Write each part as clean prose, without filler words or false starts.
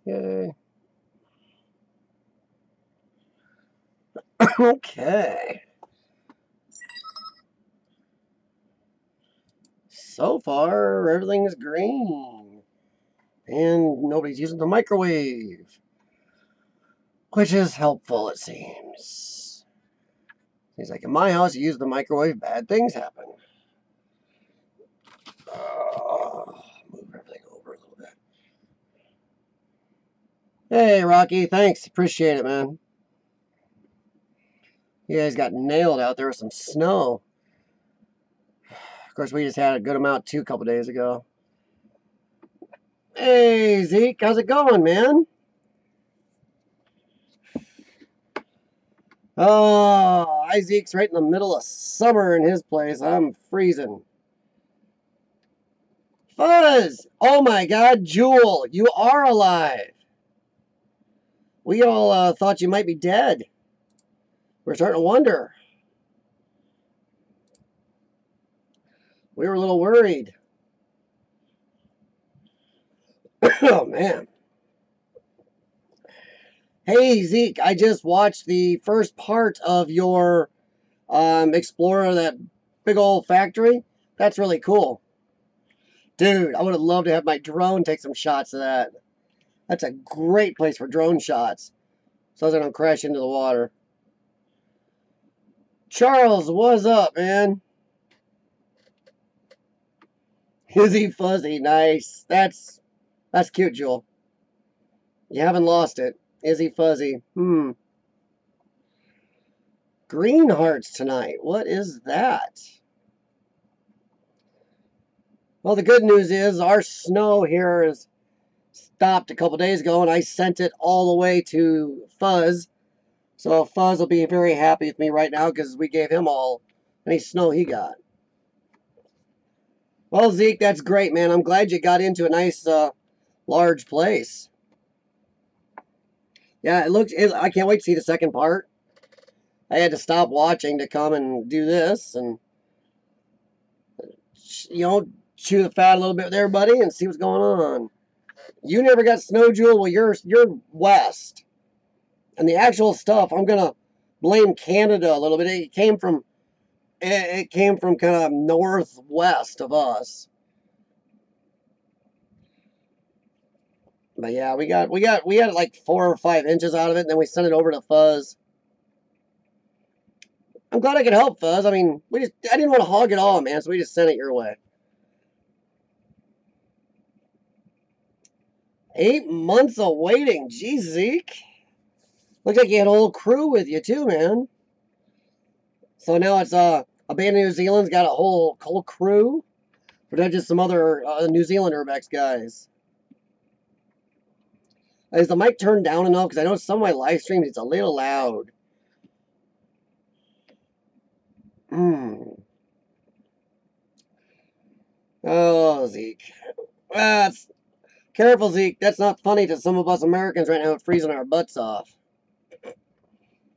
Yay. Okay. So far, everything's green. And nobody's using the microwave, which is helpful, it seems. Seems like in my house, you use the microwave, bad things happen. Move everything over a little bit. Hey, Rocky, thanks. Appreciate it, man. You guys got nailed out there with some snow. Of course, we just had a good amount too a couple days ago. Hey, Zeke, how's it going, man? Oh, Isaac's right in the middle of summer in his place. I'm freezing. Fuzz! Oh my god, Jewel, you are alive. We all thought you might be dead. We're starting to wonder. We were a little worried. Oh man. Hey Zeke, I just watched the first part of your Explorer, that big old factory. That's really cool. Dude, I would have loved to have my drone take some shots of that. That's a great place for drone shots. So they don't crash into the water. Charles, what's up, man? Izzy Fuzzy, nice. That's cute, Jewel. You haven't lost it. Izzy Fuzzy. Green hearts tonight. What is that? Well, the good news is our snow here is stopped a couple days ago, and I sent it all the way to Fuzz. So Fuzz will be very happy with me right now because we gave him all any snow he got. Well, Zeke, that's great, man. I'm glad you got into a nice, large place. Yeah, it looks. I can't wait to see the second part. I had to stop watching to come and do this, and chew the fat a little bit with everybody and see what's going on. You never got snow, Jewel. Well, you're west, and the actual stuff. I'm gonna blame Canada a little bit. It came from kind of northwest of us. But yeah, we had like 4 or 5 inches out of it, and then we sent it over to Fuzz. I'm glad I could help, Fuzz. I mean, I didn't want to hog it all, man, so we just sent it your way. 8 months of waiting, geez, Zeke. Looks like you had a whole crew with you too, man. So now it's a band of New Zealand's got a whole crew, or not just some other New Zealand Urbex guys. Is the mic turned down enough? Because I know some of my live streams it's a little loud. Oh, Zeke. That's careful, Zeke. That's not funny to some of us Americans right now freezing our butts off.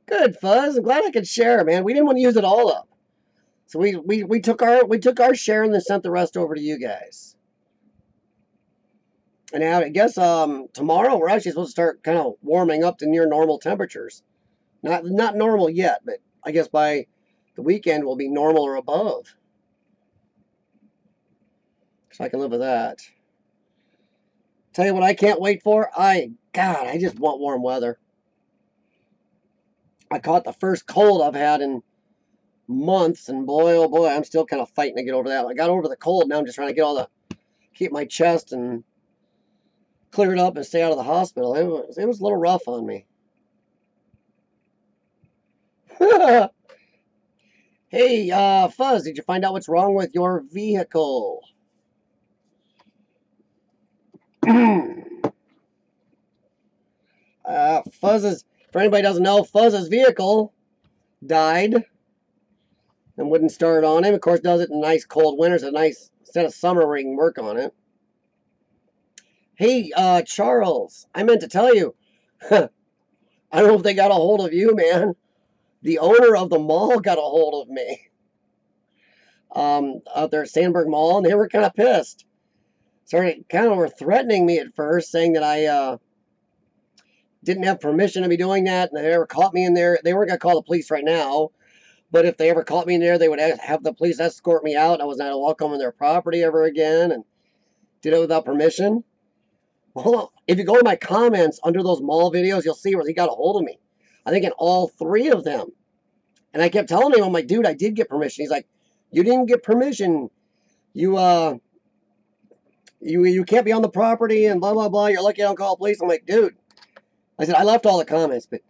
Good, Fuzz. I'm glad I could share, man. We didn't want to use it all up. So we took our share and then sent the rest over to you guys. And now I guess tomorrow we're actually supposed to start kind of warming up to near normal temperatures. Not normal yet, but I guess by the weekend will be normal or above. So I can live with that. Tell you what I can't wait for? I just want warm weather. I caught the first cold I've had in months, and boy, oh boy, I'm still kind of fighting to get over that. I got over the cold, now I'm just trying to keep my chest and clear it up and stay out of the hospital. It was a little rough on me. Hey, Fuzz, did you find out what's wrong with your vehicle? For anybody who doesn't know, Fuzz's vehicle died and wouldn't start on him. Of course, does it in nice cold winters, a nice set of summer where you can work on it. Hey, Charles, I meant to tell you, I don't know if they got a hold of you, man. The owner of the mall got a hold of me. Out there at Sandberg Mall, and they were kind of pissed. Started kind of were threatening me at first, saying that didn't have permission to be doing that, and they ever caught me in there, they weren't going to call the police right now. But if they ever caught me in there, they would have the police escort me out. I was not welcome on their property ever again, and did it without permission. Well, if you go to my comments under those mall videos, you'll see where he got a hold of me. I think in all 3 of them. And I kept telling him, I'm like, dude, I did get permission. He's like, you didn't get permission. You can't be on the property and blah, blah, blah. You're lucky I don't call the police. I'm like, dude. I said, I left all the comments, but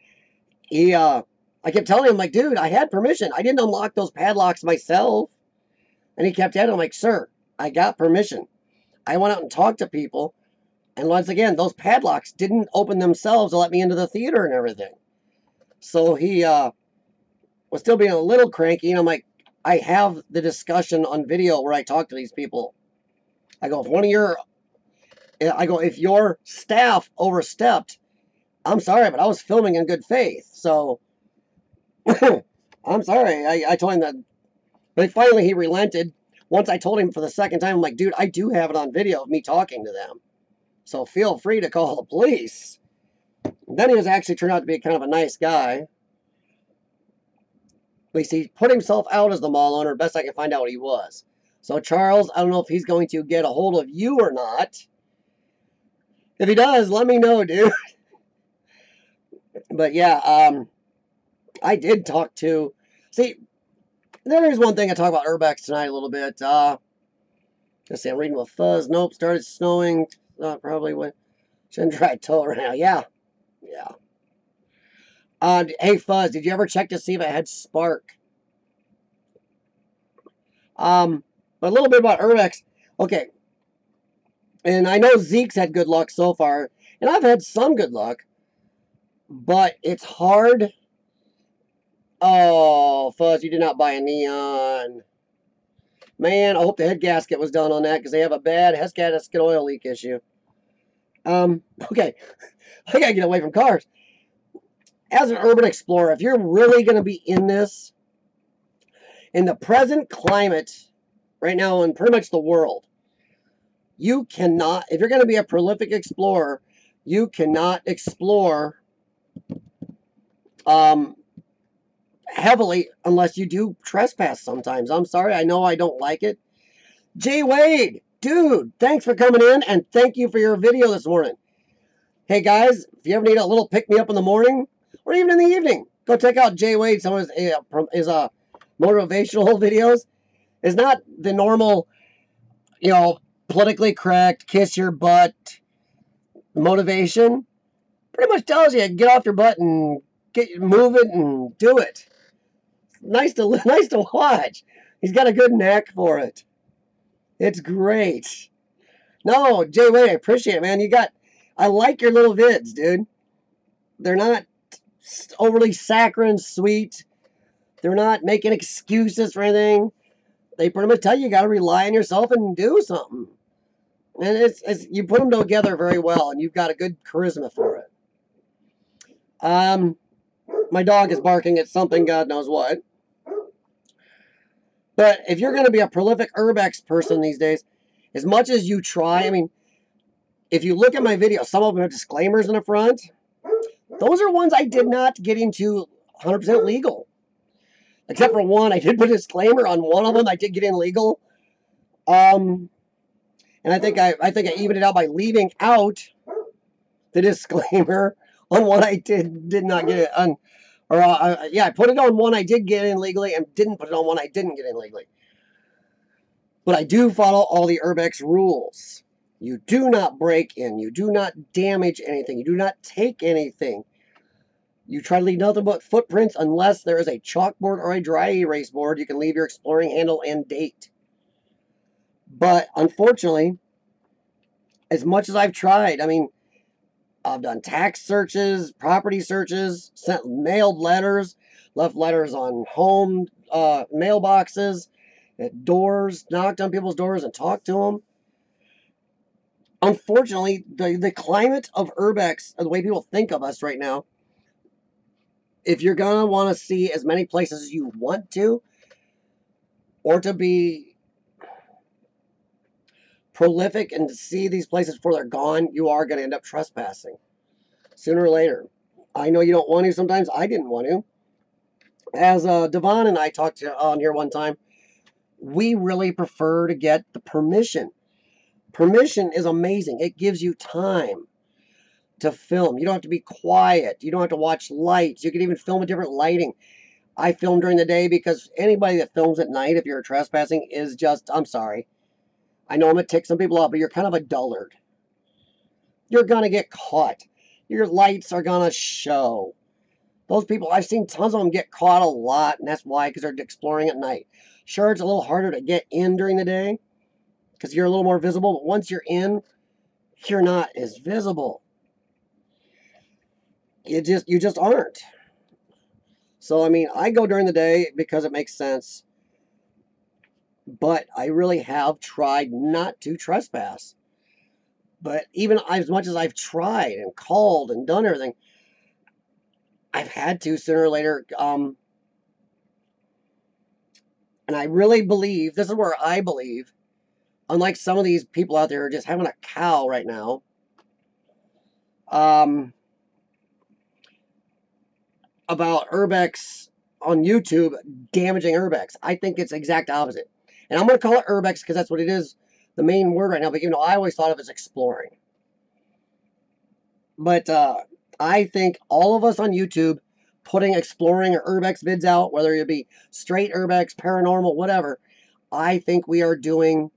I kept telling him, like, dude, I had permission. I didn't unlock those padlocks myself. And he kept at it. I'm like, sir, I got permission. I went out and talked to people. And once again, those padlocks didn't open themselves to let me into the theater and everything. So he was still being a little cranky. And I'm like, I have the discussion on video where I talk to these people. I go, if your staff overstepped, I'm sorry, but I was filming in good faith. So I'm sorry. I told him that. But finally he relented. Once I told him for the second time, I'm like, dude, I do have it on video of me talking to them. So feel free to call the police. And then he was actually turned out to be kind of a nice guy. At least he put himself out as the mall owner. Best I can find out what he was. So Charles, I don't know if he's going to get a hold of you or not. If he does, let me know, dude. But yeah, I did talk to... See, there is one thing I talk about Urbex tonight a little bit. Let's see, I'm reading with Fuzz. Nope, started snowing. Probably went. Shouldn't try to tow right now. Yeah. Hey, Fuzz, did you ever check to see if it had spark? But a little bit about Urbex. Okay. And I know Zeke's had good luck so far. And I've had some good luck. But it's hard. Oh, Fuzz, you did not buy a neon. Man, I hope the head gasket was done on that because they have a bad head gasket oil leak issue. Okay. I gotta get away from cars. As an urban explorer, if you're really going to be in this, in the present climate right now in pretty much the world, you cannot, if you're going to be a prolific explorer, you cannot explore heavily unless you do trespass sometimes. I'm sorry, I know I don't like it. Jay Wade, dude, thanks for coming in and thank you for your video this morning. Hey guys, if you ever need a little pick-me-up in the morning or even in the evening, go check out Jay Wade, some of his motivational videos. It's not the normal, politically correct, kiss your butt motivation. Pretty much tells you, get off your butt and move it and do it. Nice to watch. He's got a good knack for it. It's great. No, Jay Wade, I appreciate it, man. I like your little vids, dude. They're not overly saccharine sweet. They're not making excuses for anything. They pretty much tell you got to rely on yourself and do something. And you put them together very well, and you've got a good charisma for it. My dog is barking at something, God knows what. But if you're going to be a prolific Urbex person these days, as much as you try, I mean, if you look at my videos, some of them have disclaimers in the front. Those are ones I did not get into 100% legal. Except for one, I did put a disclaimer on one of them. I did get in legal. And I think I evened it out by leaving out the disclaimer on one I did not get it on. Or, I put it on one I did get in legally and didn't put it on one I didn't get in legally. But I do follow all the Urbex rules. You do not break in. You do not damage anything. You do not take anything. You try to leave nothing but footprints unless there is a chalkboard or a dry erase board. You can leave your exploring handle and date. But unfortunately, as much as I've tried, I mean, I've done tax searches, property searches, mailed letters, left letters on home mailboxes, at doors, knocked on people's doors and talked to them. Unfortunately, the climate of Urbex, the way people think of us right now, if you're going to want to see as many places as you want to, or to be prolific and to see these places before they're gone, you are going to end up trespassing. sooner or later. I know you don't want to sometimes. I didn't want to. As Devon and I talked on here one time, we really prefer to get the permission. Permission is amazing. It gives you time to film. You don't have to be quiet. You don't have to watch lights. You can even film a different lighting. I film during the day because anybody that films at night, if you're trespassing, is just, I'm sorry. I know I'm going to tick some people off, but you're kind of a dullard. You're going to get caught. Your lights are going to show. Those people, I've seen tons of them get caught a lot, and that's why, because they're exploring at night. Sure, it's a little harder to get in during the day because you're a little more visible, but once you're in, you're not as visible. You just aren't. So, I mean, I go during the day because it makes sense, but I really have tried not to trespass. But even as much as I've tried and called and done everything, I've had to sooner or later. And I really believe, this is where I believe, unlike some of these people out there who are just having a cow right now, about Urbex on YouTube damaging Urbex. I think it's the exact opposite. And I'm going to call it Urbex because that's what it is, the main word right now. But, I always thought of it as exploring. But I think all of us on YouTube putting exploring or Urbex vids out, whether it be straight Urbex, paranormal, whatever, I think we are doing,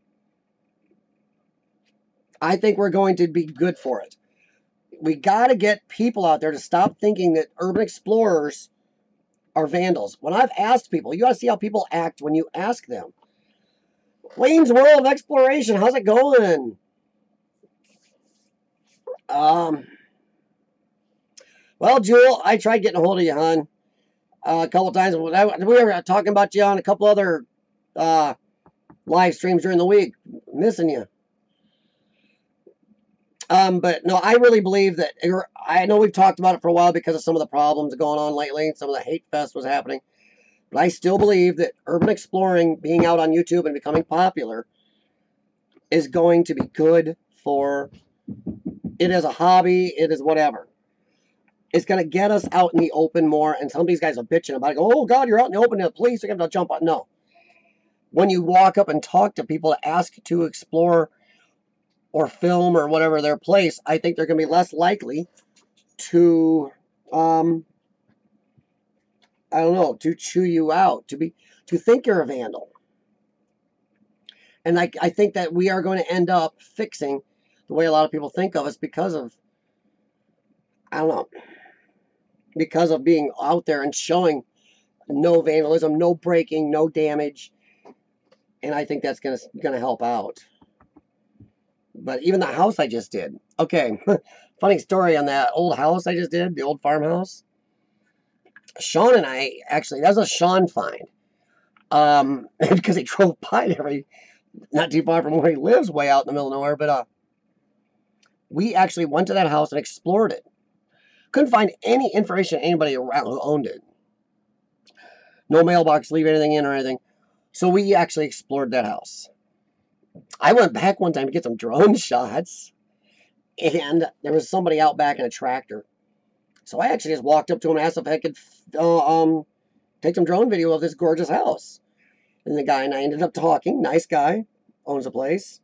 I think we're going to be good for it. We got to get people out there to stop thinking that urban explorers are vandals. When I've asked people, you got to see how people act when you ask them. Wayne's World of Exploration, how's it going? Well, Jewel, I tried getting a hold of you, hon, a couple times. We were talking about you on a couple other live streams during the week. Missing you. But no, I really believe that, I know we've talked about it for a while because of some of the problems going on lately. Some of the hate fest was happening. But I still believe that urban exploring, being out on YouTube and becoming popular, is going to be good for it as a hobby. It is whatever. It's going to get us out in the open more. And some of these guys are bitching about it. Go, oh, God, you're out in the open. The police are going to jump on. No. When you walk up and talk to people to ask to explore or film or whatever their place, I think they're going to be less likely to, I don't know, to chew you out, to think you're a vandal. And I think that we are going to end up fixing the way a lot of people think of us because of, I don't know, because of being out there and showing no vandalism, no breaking, no damage. And I think that's going to help out. But even the house I just did. Okay, funny story on that old house I just did, the old farmhouse. Sean and I, actually, that was a Sean find. Because he drove by there, not too far from where he lives, way out in the middle of nowhere. But we actually went to that house and explored it. Couldn't find any information on anybody around who owned it. No mailbox, leave anything in or anything. So we actually explored that house. I went back one time to get some drone shots, and there was somebody out back in a tractor. So I actually just walked up to him and asked if I could take some drone video of this gorgeous house. And the guy and I ended up talking. Nice guy, owns a place.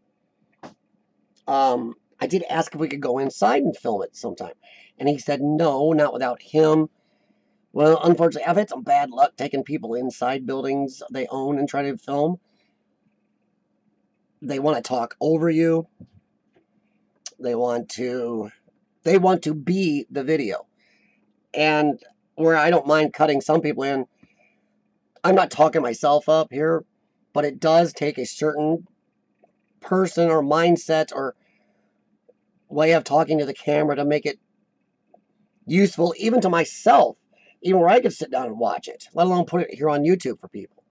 I did ask if we could go inside and film it sometime. And he said, no, not without him. Well, unfortunately, I've had some bad luck taking people inside buildings they own and try to film. They want to talk over you. They want to be the video. And where I don't mind cutting some people in, I'm not talking myself up here, but it does take a certain person or mindset or way of talking to the camera to make it useful, even to myself, even where I could sit down and watch it, let alone put it here on YouTube for people.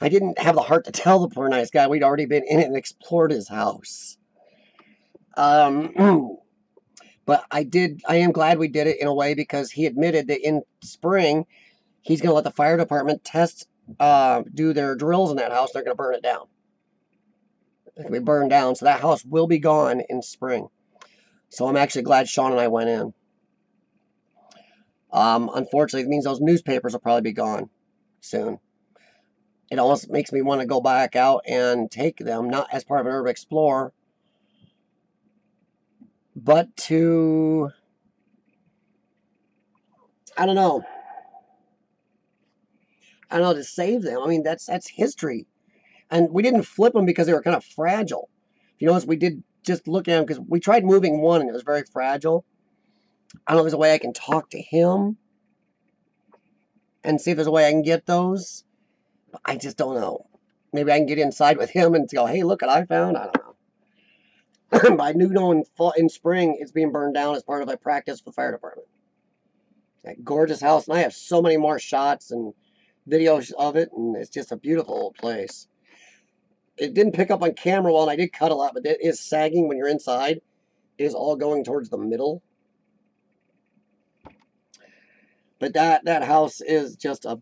I didn't have the heart to tell the poor nice guy we'd already been in it and explored his house. But I am glad we did it in a way because he admitted that in spring, he's going to let the fire department do their drills in that house. They're going to burn it down. It's going to be burned down, so that house will be gone in spring. So I'm actually glad Sean and I went in. Unfortunately, it means those newspapers will probably be gone soon. It almost makes me want to go back out and take them, not as part of an Urban Explorer, but to, I don't know, to save them. I mean, that's history. And we didn't flip them because they were kind of fragile. If you notice, we did just look at them because we tried moving one and it was very fragile. I don't know if there's a way I can talk to him and see if there's a way I can get those. But I just don't know. Maybe I can get inside with him and go, hey, look what I found. I don't know. But I knew in spring it's being burned down as part of a practice for the fire department. That gorgeous house. And I have so many more shots and videos of it. And it's just a beautiful old place. It didn't pick up on camera well, and I did cut a lot, but it is sagging when you're inside. It is all going towards the middle. But that house is just a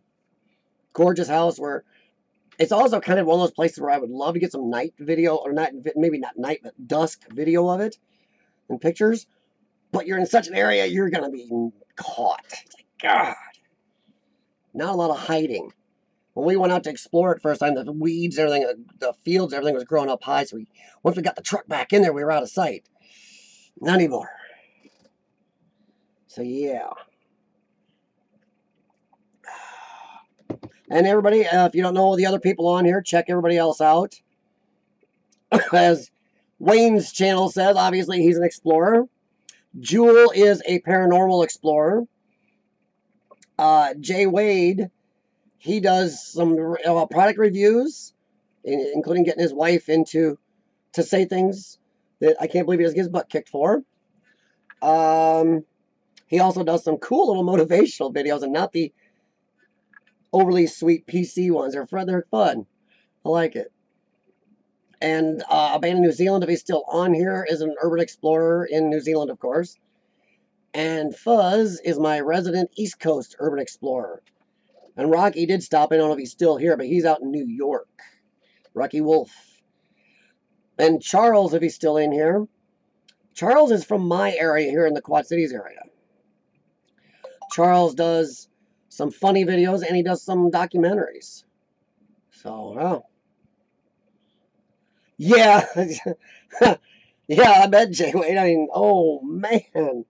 gorgeous house where it's also kind of one of those places where I would love to get some night video, or not, maybe not night, but dusk video of it and pictures. But you're in such an area, you're going to be caught. It's like, God. Not a lot of hiding. When we went out to explore it first time, the weeds, everything, the fields, everything was growing up high. So once we got the truck back in there, we were out of sight. Not anymore. So yeah. And everybody, if you don't know the other people on here, check everybody else out. As Wayne's channel says, obviously he's an explorer. Jewel is a paranormal explorer. Jay Wade, he does some product reviews, including getting his wife to say things that I can't believe he doesn't get his butt kicked for. He also does some cool little motivational videos, and not the overly sweet PC ones. They're fun. I like it. And Abandoned New Zealand, if he's still on here, is an urban explorer in New Zealand, of course. And Fuzz is my resident East Coast urban explorer. And Rocky did stop in. I don't know if he's still here, but he's out in New York. Rocky Wolf. And Charles, if he's still in here. Charles is from my area here in the Quad Cities area. Charles does some funny videos, and he does some documentaries. So, well. Yeah. Yeah, I bet, Jay Wade. I mean, oh, man.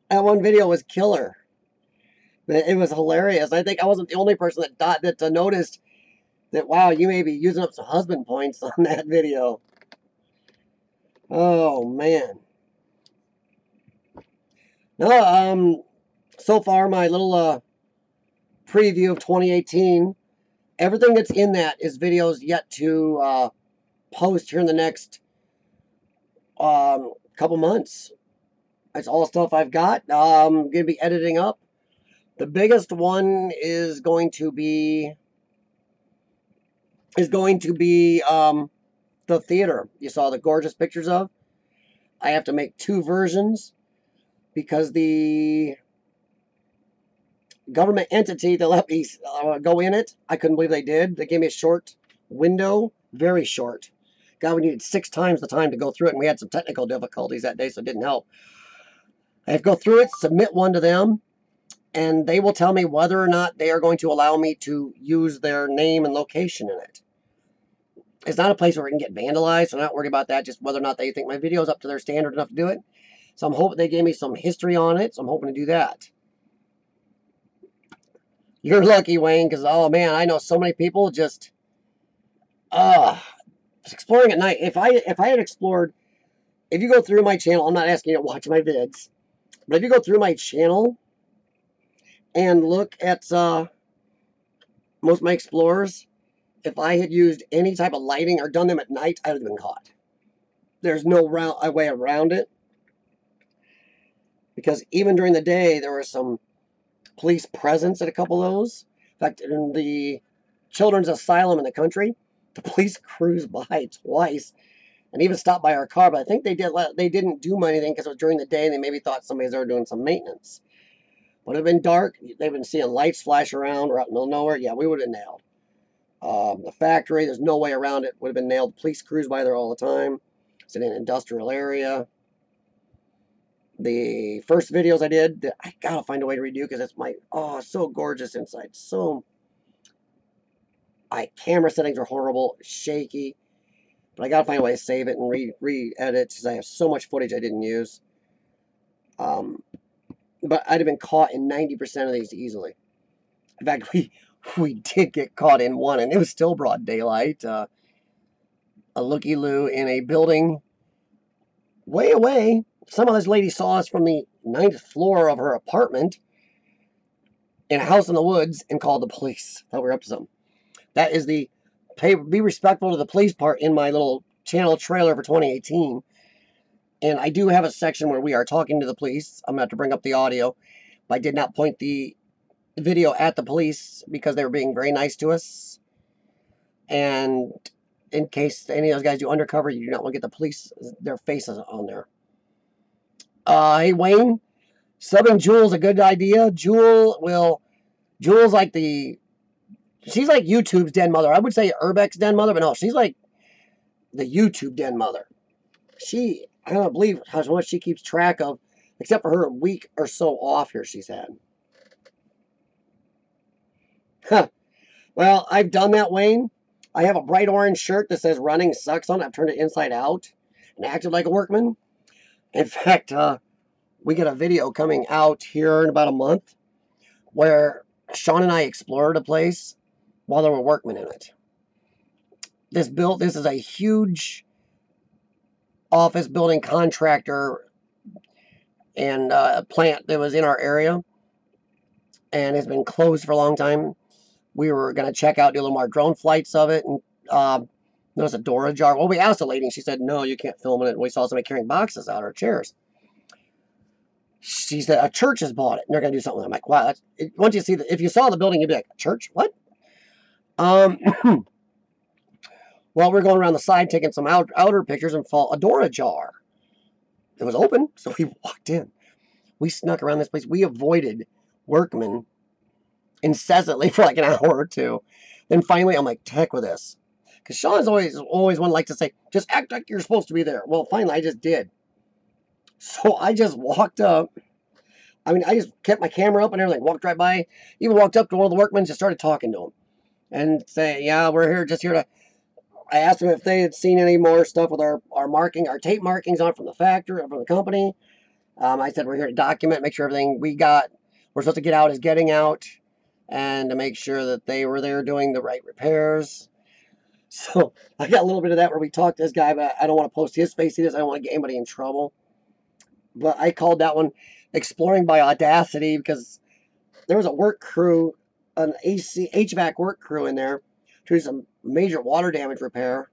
That one video was killer. It was hilarious. I think I wasn't the only person that noticed that, wow, you may be using up some husband points on that video. Oh, man. No, so far, my little preview of 2018, everything that's in that is videos yet to post here in the next couple months. That's all stuff I've got. I'm going to be editing up. The biggest one is going to be the theater you saw the gorgeous pictures of. I have to make 2 versions because the government entity that let me go in it, I couldn't believe they did. They gave me a short window, very short. God, we needed 6 times the time to go through it, and we had some technical difficulties that day, so it didn't help. I have to go through it, submit one to them, and they will tell me whether or not they are going to allow me to use their name and location in it. It's not a place where it can get vandalized, so I'm not worried about that, just whether or not they think my video is up to their standard enough to do it. So I'm hoping they gave me some history on it, so I'm hoping to do that. You're lucky, Wayne, because, oh, man, I know so many people just, exploring at night. If I had explored, if you go through my channel, I'm not asking you to watch my vids, but if you go through my channel and look at most of my explorers, if I had used any type of lighting or done them at night, I would have been caught. There's no way around it. Because even during the day, there was some police presence at a couple of those. In fact, in the children's asylum in the country, the police cruised by twice and even stopped by our car. But I think they didn't do anything because it was during the day and they maybe thought somebody was there doing some maintenance. Would it have been dark? They've been seeing lights flash around. We're out in the middle of nowhere. Yeah, we would have nailed. The factory, there's no way around it. Would have been nailed. Police cruise by there all the time. It's in an industrial area. The first videos I did, I gotta find a way to redo because it's so gorgeous inside. So, my camera settings are horrible, shaky, but I gotta find a way to save it and re-edit because I have so much footage I didn't use. But I'd have been caught in 90% of these easily. In fact, we did get caught in one, and it was still broad daylight. A looky-loo in a building way away. Some of this lady saw us from the 9th floor of her apartment in a house in the woods and called the police. Thought we were up to something. That is the be respectful to the police part in my little channel trailer for 2018. And I do have a section where we are talking to the police. I'm going to have to bring up the audio. But I did not point the video at the police because they were being very nice to us. And in case any of those guys do undercover, you do not want to get the police, their faces on there. Hey, Wayne, subbing Jewel's a good idea. Jewel's like she's like YouTube's den mother. I would say Urbex den mother, but no, she's like the YouTube den mother. I don't believe how much she keeps track of, except for her week or so off here she's had. Huh. Well, I've done that, Wayne. I have a bright orange shirt that says running sucks on it. I've turned it inside out and acted like a workman. In fact, we get a video coming out here in about a month where Sean and I explored a place while there were workmen in it. This is a huge office building contractor and plant that was in our area and has been closed for a long time. We were going to check out, do a little more drone flights of it, and there was a door ajar. Well, we asked the lady, and she said, no, you can't film it. We saw somebody carrying boxes out of chairs. She said, a church has bought it, and they're going to do something. I'm like, wow. Once you see if you saw the building, you'd be like, a church? What? Well, we're going around the side taking some outer pictures and a door ajar. It was open, so we walked in. We snuck around this place. We avoided workmen incessantly for like an hour or two. Then finally, I'm like, heck with this. Because Sean's always one like to say, just act like you're supposed to be there. Well, finally, I just did. So I just walked up. I mean, I just kept my camera up and everything. Walked right by. Even walked up to one of the workmen and just started talking to him. And say, yeah, we're here, just here to... I asked them if they had seen any more stuff with our tape markings on from the factory, from the company. I said, we're here to document, make sure everything we're supposed to get out is getting out, and to make sure that they were there doing the right repairs. So I got a little bit of that where we talked to this guy, but I don't want to post his face. I don't want to get anybody in trouble. But I called that one Exploring by Audacity because there was a work crew, an HVAC work crew in there to do some major water damage repair.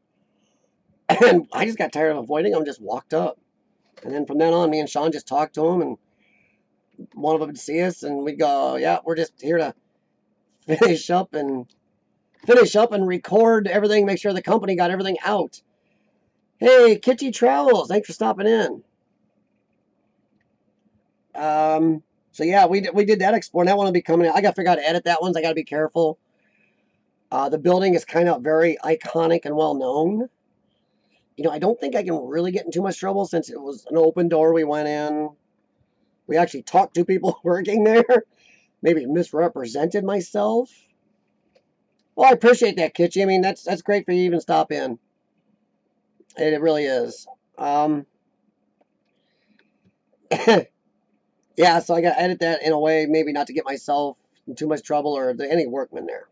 And I just got tired of avoiding them, just walked up. And then from then on, me and Sean just talked to him, and one of them would see us, and we'd go, yeah, we're just here to finish up and record everything, make sure the company got everything out. Hey, Kitty Travels, thanks for stopping in. So yeah, we did that explore. That one will be coming out. I got to figure out how to edit that one. So I got to be careful. The building is kind of very iconic and well known. You know, I don't think I can really get in too much trouble since it was an open door we went in. We actually talked to people working there. Maybe misrepresented myself. Well, I appreciate that, Kitchy. I mean, that's great for you to even stop in. It really is. Yeah, so I got to edit that in a way, maybe not to get myself in too much trouble or any workmen there.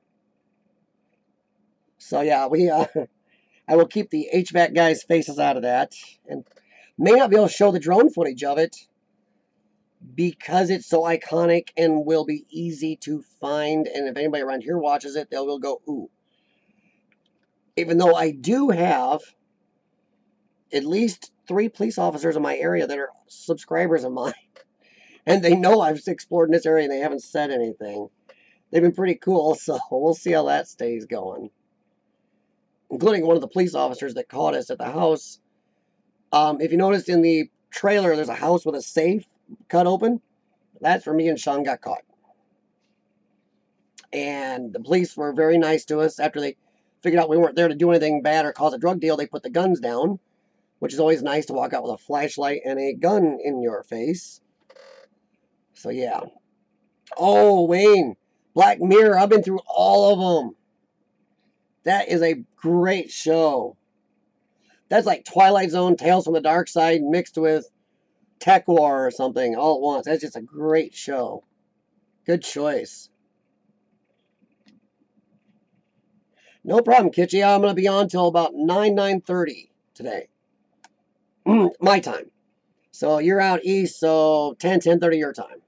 So yeah, I will keep the HVAC guys' faces out of that, and may not be able to show the drone footage of it because it's so iconic and will be easy to find. And if anybody around here watches it, they'll go, ooh. Even though I do have at least 3 police officers in my area that are subscribers of mine, and they know I've explored in this area and they haven't said anything. They've been pretty cool, so we'll see how that stays going. Including one of the police officers that caught us at the house. If you noticed in the trailer, there's a house with a safe cut open. That's where me and Sean got caught. And the police were very nice to us. After they figured out we weren't there to do anything bad or cause a drug deal, they put the guns down, which is always nice to walk out with a flashlight and a gun in your face. So yeah. Oh, Wayne, Black Mirror, I've been through all of them. That is a great show. That's like Twilight Zone, Tales from the Dark Side mixed with Tech War or something all at once. That's just a great show. Good choice. No problem, Kitschy. I'm going to be on till about 9:30 today. My time. So you're out east, so 10:30 your time.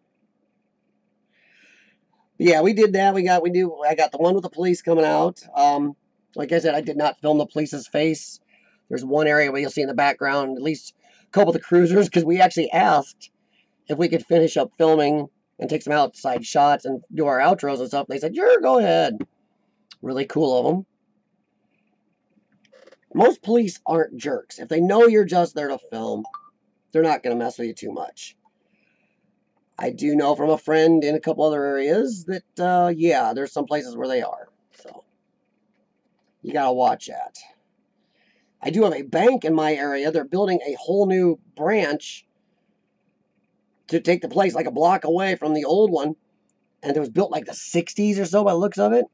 Yeah, we did that. I got the one with the police coming out. Like I said, I did not film the police's face. There's one area where you'll see in the background at least a couple of the cruisers, because we actually asked if we could finish up filming and take some outside shots and do our outros and stuff. They said, sure, go ahead. Really cool of them. Most police aren't jerks. If they know you're just there to film, they're not going to mess with you too much. I do know from a friend in a couple other areas that, yeah, there's some places where they are. So, you got to watch that. I do have a bank in my area. They're building a whole new branch to take the place like a block away from the old one. And it was built like the 60s or so by the looks of it.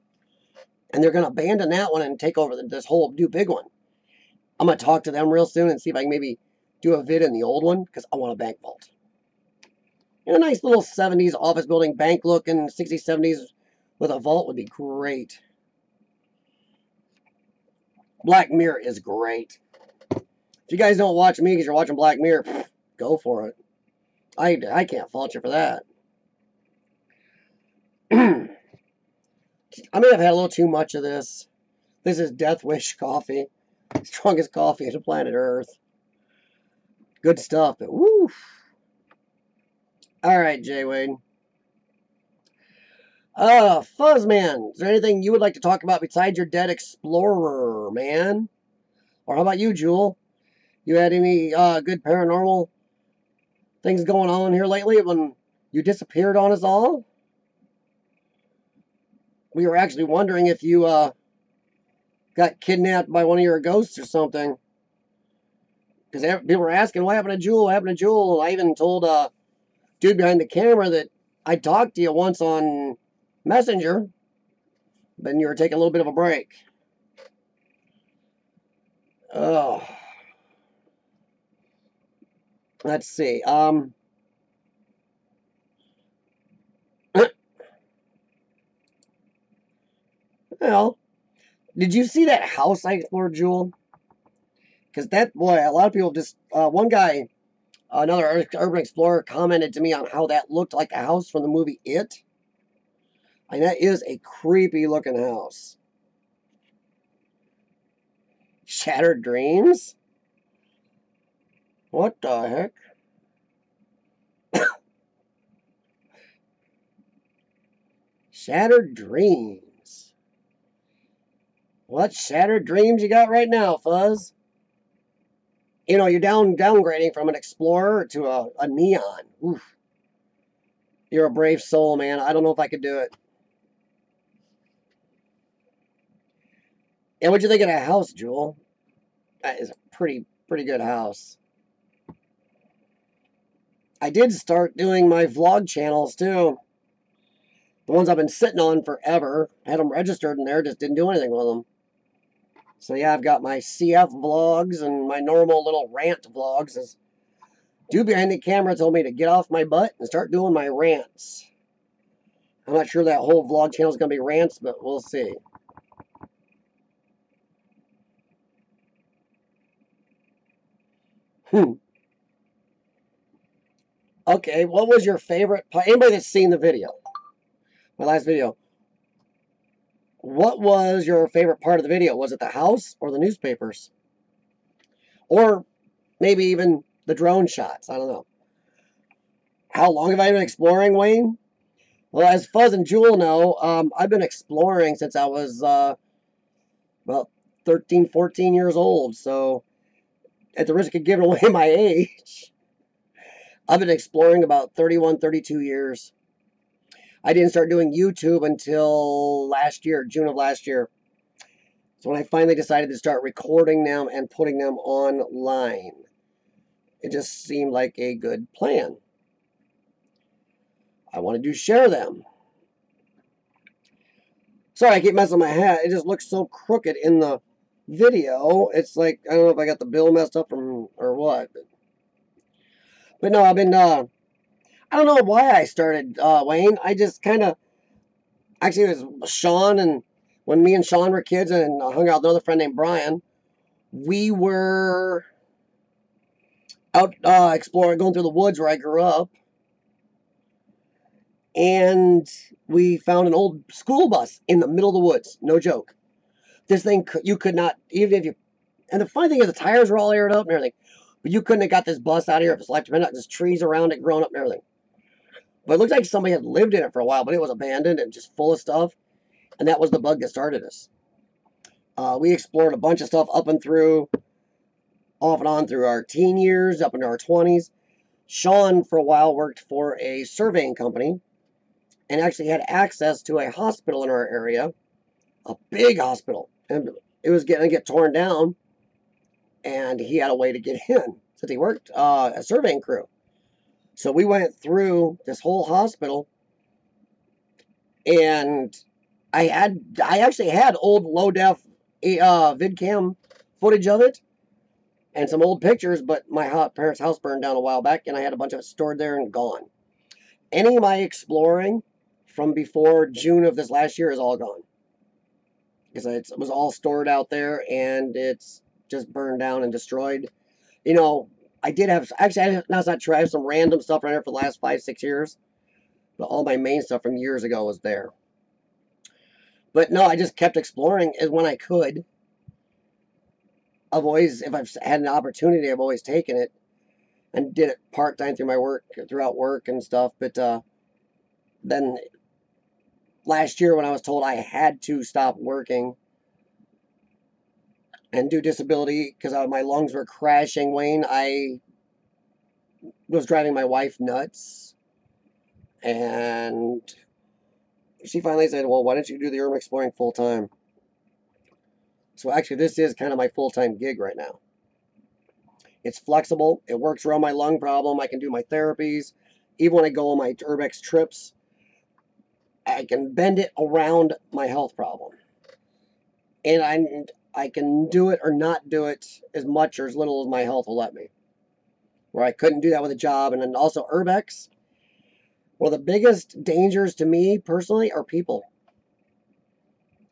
And they're going to abandon that one and take over this whole new big one. I'm going to talk to them real soon and see if I can maybe do a vid in the old one, because I want a bank vault. And a nice little 70s office building, bank looking, 60s, 70s with a vault would be great. Black Mirror is great. If you guys don't watch me because you're watching Black Mirror, go for it. I can't fault you for that. I may have had a little too much of this. This is Death Wish coffee. Strongest coffee on the planet Earth. Good stuff, but woo. Alright, Jay Wade. Fuzzman, is there anything you would like to talk about besides your dead explorer, man? Or how about you, Jewel? You had any good paranormal things going on here lately when you disappeared on us all? We were actually wondering if you got kidnapped by one of your ghosts or something. Because people were asking, what happened to Jewel? What happened to Jewel? I even told dude behind the camera that I talked to you once on Messenger, then you were taking a little bit of a break. Oh. Let's see. Well, did you see that house I explored, Jewel? Because that, boy, a lot of people just, one guy, another urban explorer, commented to me on how that looked like a house from the movie It. And that is a creepy looking house. Shattered Dreams? What the heck? Shattered Dreams. What shattered dreams you got right now, Fuzz? You know, you're downgrading from an explorer to a neon. Oof. You're a brave soul, man. I don't know if I could do it. And what'd you think of that house, Jewel? That is a pretty good house. I did start doing my vlog channels, too. The ones I've been sitting on forever. Had them registered in there, just didn't do anything with them. So yeah, I've got my CF vlogs and my normal little rant vlogs. This dude behind the camera told me to get off my butt and start doing my rants. I'm not sure that whole vlog channel is going to be rants, but we'll see. Okay, what was your favorite part? Anybody that's seen the video, my last video, what was your favorite part of the video? Was it the house or the newspapers? Or maybe even the drone shots? I don't know. How long have I been exploring, Wayne? Well, as Fuzz and Jewel know, I've been exploring since I was about 13, 14 years old. So, at the risk of giving away my age, I've been exploring about 31, 32 years. I didn't start doing YouTube until last year, June of last year. So when I finally decided to start recording them and putting them online, it just seemed like a good plan. I wanted to share them. Sorry, I keep messing my head. It just looks so crooked in the video. It's like, I don't know if I got the bill messed up from or what. But no, I've been, I don't know why I started, Wayne. I just kind of, actually it was Sean, and when me and Sean were kids and hung out with another friend named Brian, we were out exploring, going through the woods where I grew up. And we found an old school bus in the middle of the woods. No joke. This thing, you could not, even if you, and the funny thing is the tires were all aired up and everything, but you couldn't have got this bus out of here if it's life dependent. There's trees around it growing up and everything. But it looked like somebody had lived in it for a while, but it was abandoned and just full of stuff. And that was the bug that started us. We explored a bunch of stuff up and through, off and on through our teen years, up into our 20s. Sean, for a while, worked for a surveying company and actually had access to a hospital in our area, a big hospital. And it was getting to get torn down, and he had a way to get in since he worked a surveying crew. So we went through this whole hospital, and I actually had old low def vidcam footage of it and some old pictures, but my parents' house burned down a while back, and I had a bunch of it stored there and gone. Any of my exploring from before June of this last year is all gone, because it was all stored out there, and it's just burned down and destroyed. You know, I did have, actually, that's not true. I have some random stuff right here for the last 5-6 years, but all my main stuff from years ago was there. But no, I just kept exploring as when I could. I've always, if I've had an opportunity, I've always taken it and did it part-time through my work, throughout work and stuff. But then last year when I was told I had to stop working and do disability because my lungs were crashing, Wayne, I was driving my wife nuts. And she finally said, well, why don't you do the urban exploring full-time? So actually, this is kind of my full-time gig right now. It's flexible. It works around my lung problem. I can do my therapies. Even when I go on my Urbex trips, I can bend it around my health problem. And I can do it or not do it as much or as little as my health will let me. Where I couldn't do that with a job. And then also Urbex, one of the biggest dangers to me personally are people.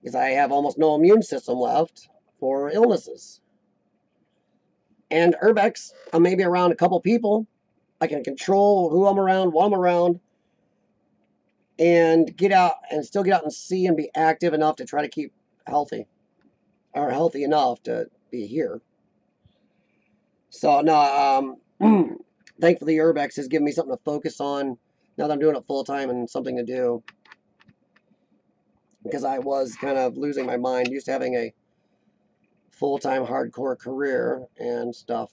Because I have almost no immune system left for illnesses. And Urbex, I'm maybe around a couple people. I can control who I'm around, what I'm around, and get out and still get out and see and be active enough to try to keep healthy, or healthy enough to be here. So no, thankfully Urbex has given me something to focus on now that I'm doing it full time and something to do. Because I was kind of losing my mind, used to having a full-time hardcore career and stuff.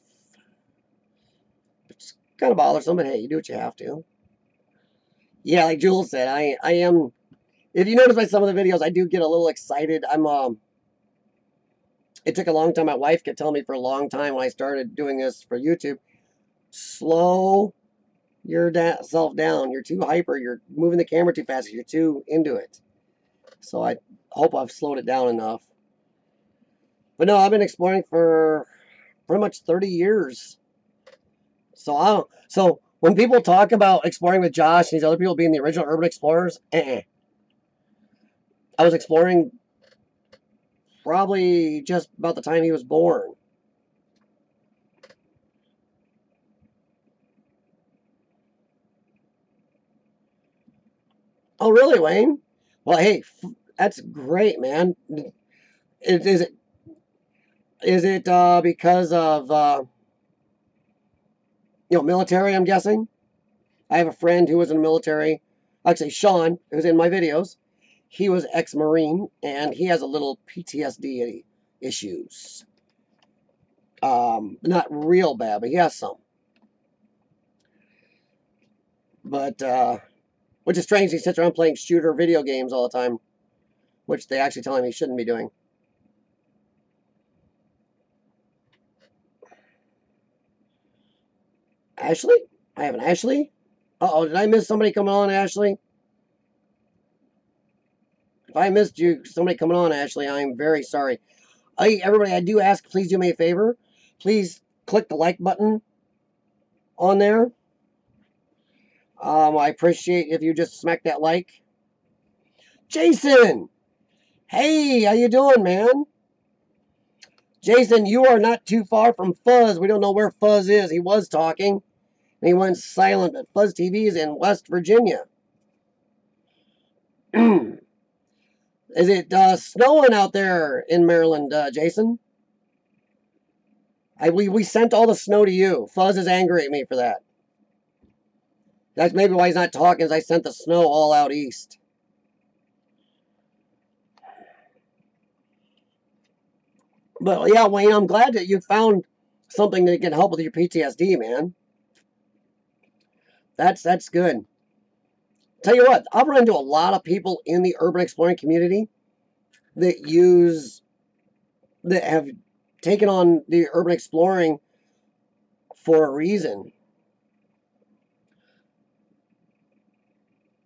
It's kind of bothersome, but hey, you do what you have to. Yeah, like Jules said, I am. If you notice by some of the videos, I do get a little excited. It took a long time. My wife kept telling me for a long time when I started doing this for YouTube, slow yourself down. You're too hyper. You're moving the camera too fast. You're too into it. So I hope I've slowed it down enough. But no, I've been exploring for pretty much 30 years. So when people talk about exploring with Josh and these other people being the original urban explorers, I was exploring probably just about the time he was born. Oh, really, Wayne? Well, hey, that's great, man. Is it because of military? I'm guessing. I have a friend who was in the military. Actually, Sean, who's in my videos. He was ex-Marine, and he has a little PTSD issues. Not real bad, but he has some. But which is strange. He sits around playing shooter video games all the time, which they actually tell him he shouldn't be doing. Ashley? I have an Ashley? Uh-oh, did I miss somebody coming on, Ashley? If I missed you, somebody coming on, Ashley, I'm very sorry. Everybody, I do ask, please do me a favor. Please click the like button on there. I appreciate if you just smack that like. Jason! Hey, how you doing, man? Jason, you are not too far from Fuzz. We don't know where Fuzz is. He was talking, and he went silent, but Fuzz TV is in West Virginia. Is it snowing out there in Maryland, Jason? We sent all the snow to you. Fuzz is angry at me for that. That's maybe why he's not talking, is I sent the snow all out east. But yeah, Wayne, I'm glad that you found something that can help with your PTSD, man. That's good. Tell you what, I've run into a lot of people in the urban exploring community that have taken on the urban exploring for a reason.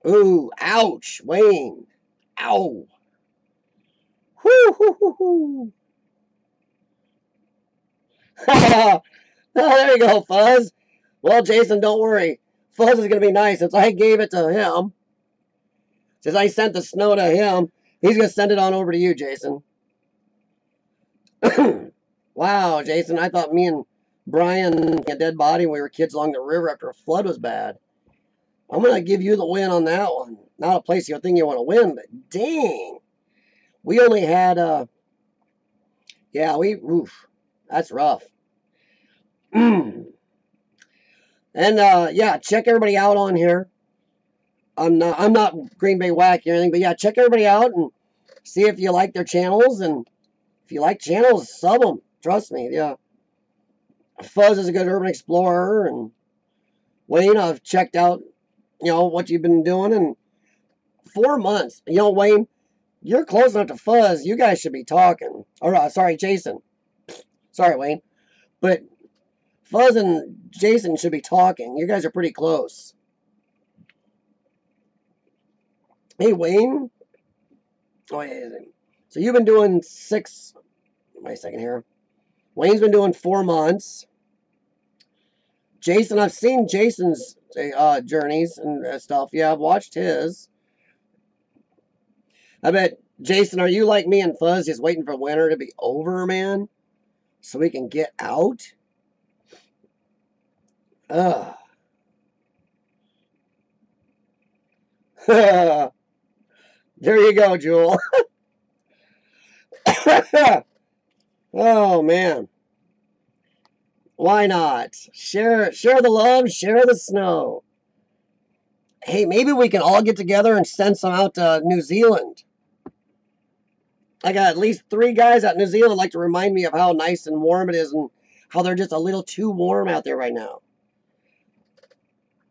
Ooh, ouch, Wayne. Ow. Whoo, hoo, hoo, hoo. Oh, there you go, Fuzz. Well, Jason, don't worry. Fuzz is going to be nice. Since I gave it to him, since I sent the snow to him, he's going to send it on over to you, Jason. Wow, Jason, I thought me and Brian a dead body when we were kids along the river after a flood was bad. I'm going to give you the win on that one. Not a place you think you want to win, but dang. We only had, oof, that's rough. And, yeah, check everybody out on here. I'm not Green Bay Whack or anything, but yeah, check everybody out and see if you like their channels. And if you like channels, sub them. Trust me, yeah. Fuzz is a good urban explorer, and Wayne, I've checked out, what you've been doing in 4 months. Wayne, you're close enough to Fuzz. You guys should be talking. Or, sorry, Jason. Sorry, Wayne. But Fuzz and Jason should be talking. You guys are pretty close. Hey, Wayne. Oh, yeah. So you've been doing wait a second here. Wayne's been doing 4 months. Jason, I've seen Jason's journeys and stuff. Yeah, I've watched his. I bet, Jason, are you like me and Fuzz just waiting for winter to be over, man? So we can get out? Ugh. There you go, Jewel. Oh, man. Why not? Share the love, share the snow. Hey, maybe we can all get together and send some out to New Zealand. I got at least 3 guys out in New Zealand like to remind me of how nice and warm it is and how they're just a little too warm out there right now.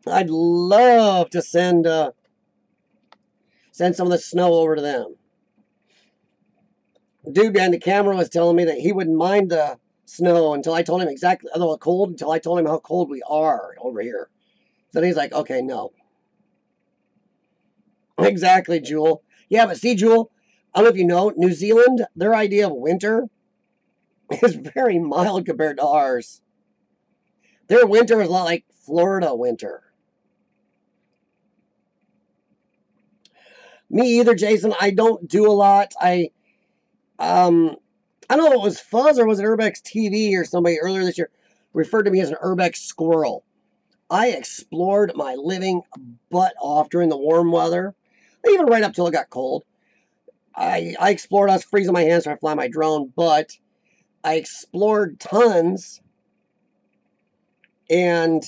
I'd love to send some of the snow over to them. The dude behind the camera was telling me that he wouldn't mind the snow until I told him until I told him how cold we are over here. Then he's like, okay, no. Exactly, Jewel. Yeah, but see, Jewel, I don't know if you know, New Zealand, their idea of winter is very mild compared to ours. Their winter is a lot like Florida winter. Me either, Jason. I don't do a lot. I don't know if it was Fuzz or was it Urbex TV or somebody earlier this year referred to me as an Urbex squirrel. I explored my living butt off during the warm weather, even right up till it got cold. I explored. I was freezing my hands trying to fly my drone, but I explored tons, and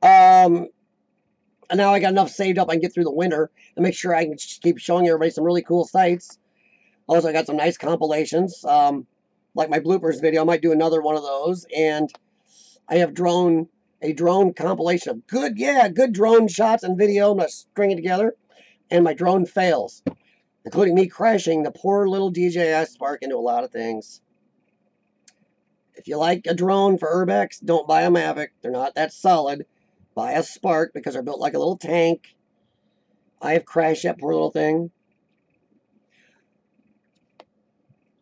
and now I got enough saved up I can get through the winter and make sure I can just keep showing everybody some really cool sites. Also, I got some nice compilations, like my bloopers video. I might do another one of those, and I have a drone compilation of good drone shots and video. I'm going to string it together, and my drone fails, including me crashing the poor little DJI Spark into a lot of things. If you like a drone for Urbex, don't buy a Mavic. They're not that solid. Buy a Spark because they're built like a little tank. I have crashed that poor little thing.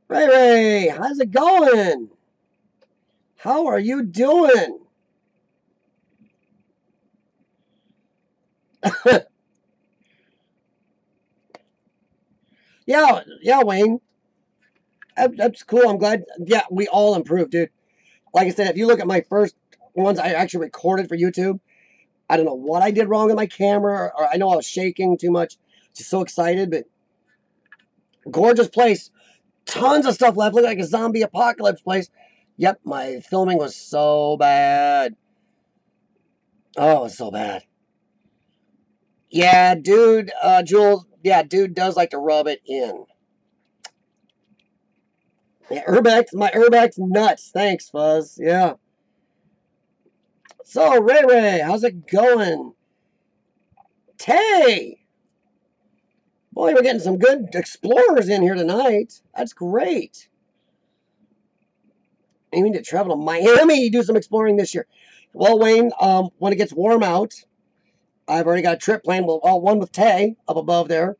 Ray Ray, how's it going? How are you doing? yeah, Wayne. That's cool. I'm glad. Yeah, we all improved, dude. Like I said, if you look at my first ones I actually recorded for YouTube, I don't know what I did wrong with my camera, or I know I was shaking too much. Just so excited, but gorgeous place. Tons of stuff left. Look like a zombie apocalypse place. Yep, my filming was so bad. Oh, it was so bad. Yeah, dude, Jules, yeah, dude does like to rub it in. Yeah, Urbex, my Urbex nuts. Thanks, Fuzz. Yeah. So, Ray Ray, how's it going? Tay! Boy, we're getting some good explorers in here tonight. That's great. Aiming to travel to Miami, do some exploring this year. Well, Wayne, when it gets warm out, I've already got a trip planned. Well, one with Tay up above there.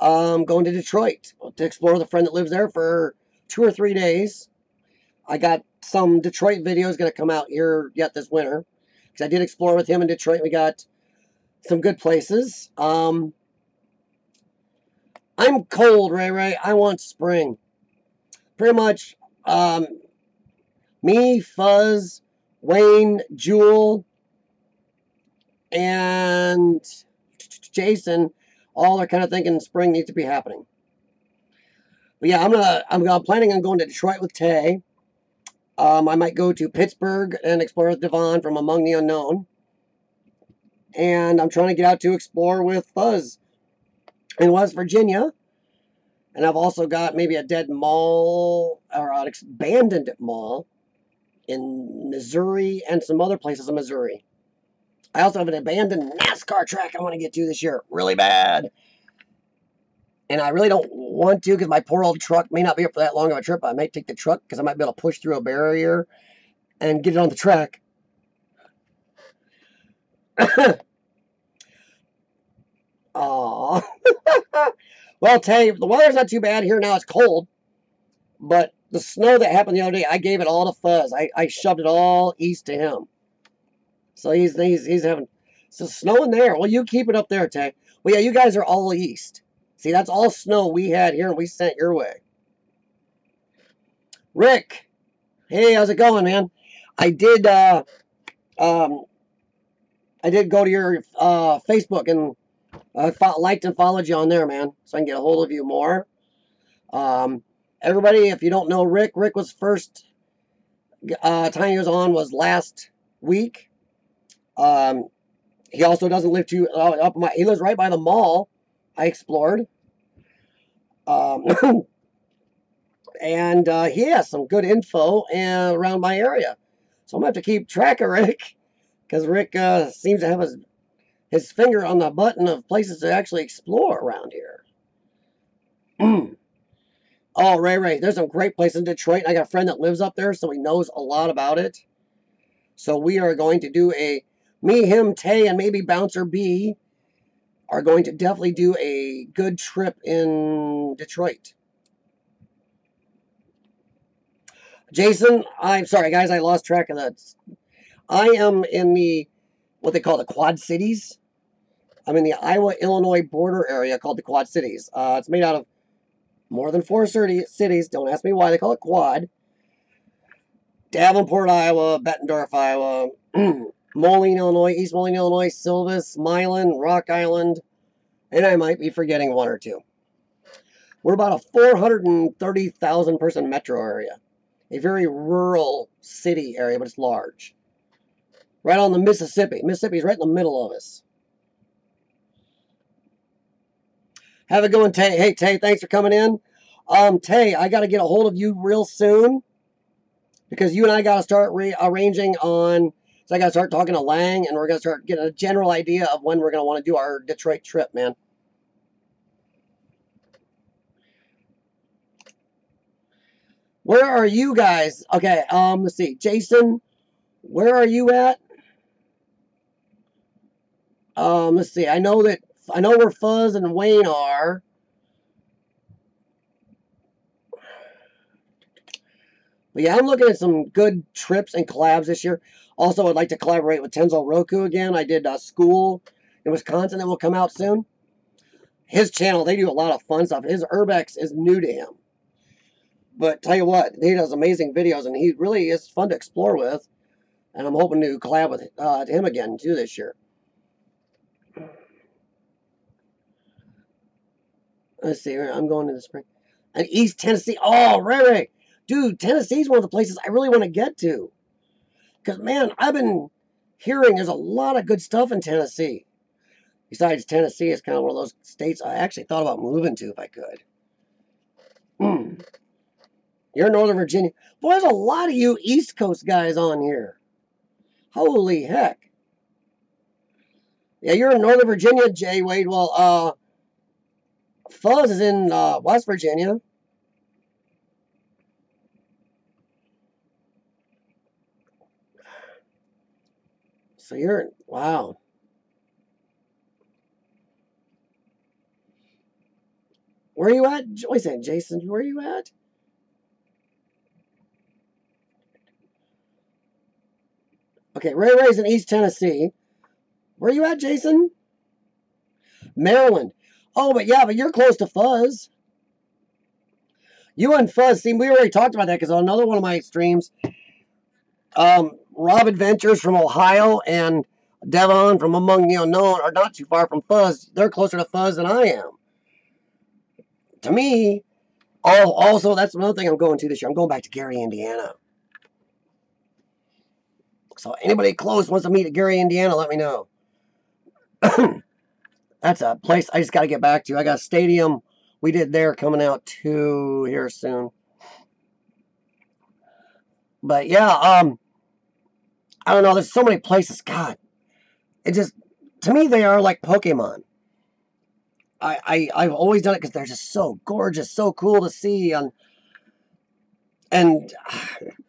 Going to Detroit to explore with a friend that lives there for 2 or 3 days. I got some Detroit videos going to come out here yet this winter because I did explore with him in Detroit. We got some good places. I'm cold, Ray Ray. I want spring. Pretty much me, Fuzz, Wayne, Jewel, and Jason all are kind of thinking spring needs to be happening. But yeah, I'm planning on going to Detroit with Tay. I might go to Pittsburgh and explore with Devon from Among the Unknown. And I'm trying to get out to explore with Fuzz in West Virginia. And I've also got maybe a dead mall or an abandoned mall in Missouri and some other places in Missouri. I also have an abandoned NASCAR track I want to get to this year really bad. And I really don't want to because my poor old truck may not be up for that long of a trip. I might take the truck because I might be able to push through a barrier and get it on the track. Aww. Well, Tay, the weather's not too bad here now. It's cold. But the snow that happened the other day, I gave it all to Fuzz. I shoved it all east to him. So he's having so snow in there. Well, you keep it up there, Tay. Well, yeah, you guys are all east. See, that's all snow we had here and we sent your way. Rick, hey, how's it going, man? I did um I did go to your Facebook and liked and followed you on there, man, so I can get a hold of you more. Everybody, if you don't know Rick, Rick was first time he was on was last week. He also doesn't live too up my. He lives right by the mall I explored. And he has some good info around my area, so I'm gonna have to keep track of Rick because Rick seems to have his finger on the button of places to actually explore around here. Oh, Ray, there's some great places in Detroit. I got a friend that lives up there, so he knows a lot about it. So we are going to do me, him, Tay, and maybe Bouncer B are going to definitely do a good trip in Detroit. Jason, I'm sorry, guys, I lost track of that. I am in what they call the Quad Cities. I'm in the Iowa-Illinois border area called the Quad Cities. It's made out of more than 4 cities. Don't ask me why they call it Quad. Davenport, Iowa, Bettendorf, Iowa, Moline, Illinois, East Moline, Illinois, Silvis, Milan, Rock Island, and I might be forgetting one or two. We're about a 430,000 person metro area. A very rural city area, but it's large. Right on the Mississippi. Mississippi's right in the middle of us. Have a good one, Tay. Hey, Tay, thanks for coming in. Tay, I got to get a hold of you real soon because you and I got to start arranging on. So I got to start talking to Lang, and we're going to start getting a general idea of when we're going to want to do our Detroit trip, man. Where are you guys? Okay, let's see. Jason, where are you at? Let's see. I know where Fuzz and Wayne are. But yeah, I'm looking at some good trips and collabs this year. Also, I'd like to collaborate with Tenzo Roku again. I did School in Wisconsin that will come out soon. His channel, they do a lot of fun stuff. His Urbex is new to him. But tell you what, he does amazing videos, and he really is fun to explore with. And I'm hoping to collab with him again, too, this year. Let's see, I'm going to the spring. And East Tennessee. Oh, Ray. Dude, Tennessee's one of the places I really want to get to. Because, man, I've been hearing there's a lot of good stuff in Tennessee. Besides, Tennessee is kind of one of those states I actually thought about moving to if I could. You're in Northern Virginia. Boy, there's a lot of you East Coast guys on here. Holy heck. Yeah, you're in Northern Virginia, Jay Wade. Well, Fuzz is in West Virginia. So you're, wow. Where are you at? Wait a second, Jason, where are you at? Okay, Ray's in East Tennessee. Where are you at, Jason? Maryland. Oh, but you're close to Fuzz. You and Fuzz, see, we already talked about that because on another one of my streams, Rob Adventures from Ohio and Devon from Among the Unknown are not too far from Fuzz. They're closer to Fuzz than I am. To me, also, that's another thing I'm going to this year. I'm going back to Gary, Indiana. So anybody close wants to meet at Gary, Indiana, let me know. That's a place I just got to get back to. I got a stadium we did there coming out too here soon. But yeah, I don't know. There's so many places. God, it just, to me, they are like Pokemon. I've always done it because they're just so gorgeous, so cool to see, and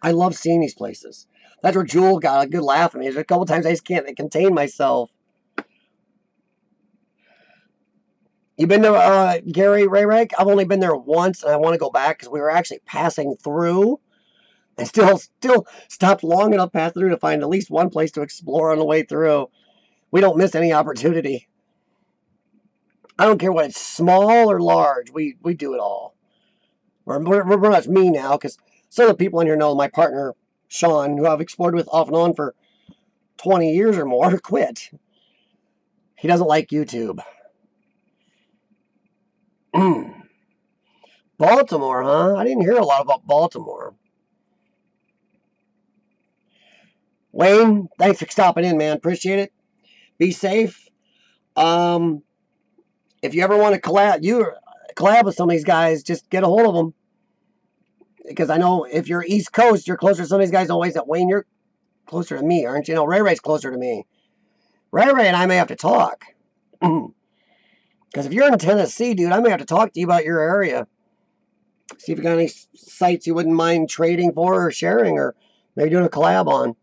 I love seeing these places. That's where Jewel got a good laugh at me. There's a couple times I just can't contain myself. You been to Gary Ray? I've only been there once, and I want to go back because we were actually passing through, and still stopped long enough past through to find at least one place to explore on the way through. We don't miss any opportunity. I don't care what it's small or large. We do it all. We're pretty much me now because some of the people in here know my partner Sean, who I've explored with off and on for 20 years or more, quit. He doesn't like YouTube. Baltimore, huh? I didn't hear a lot about Baltimore. Wayne, thanks for stopping in, man. Appreciate it. Be safe. If you ever want to collab with some of these guys, just get a hold of them. Because I know if you're East Coast, you're closer to some of these guys. Always that Wayne, you're closer to me, aren't you? No, Ray's closer to me. Ray and I may have to talk. Because if you're in Tennessee, dude, I may have to talk to you about your area. See if you got any sites you wouldn't mind trading for or sharing or maybe doing a collab on.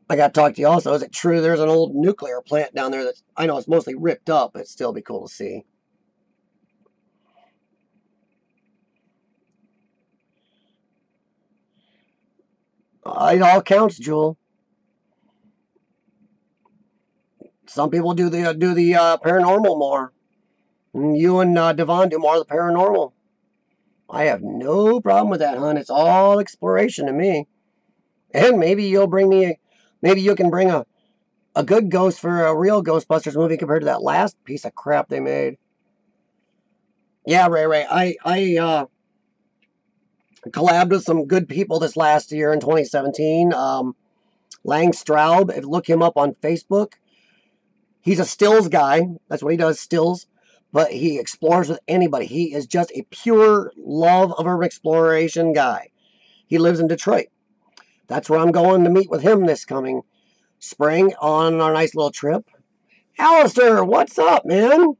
I got to talk to you also. Is it true there's an old nuclear plant down there that I know it's mostly ripped up, but it'd still be cool to see? It all counts, Jewel. Some people do the paranormal more. And you and Devon do more of the paranormal. I have no problem with that, hon. It's all exploration to me. And maybe you can bring a good ghost for a real Ghostbusters movie compared to that last piece of crap they made. Yeah, Ray. I collabed with some good people this last year in 2017. Lang Straub, if you look him up on Facebook, he's a stills guy. That's what he does, stills. But he explores with anybody. He is just a pure love of urban exploration guy. He lives in Detroit. That's where I'm going to meet with him this coming spring on our nice little trip. Alistair, what's up, man?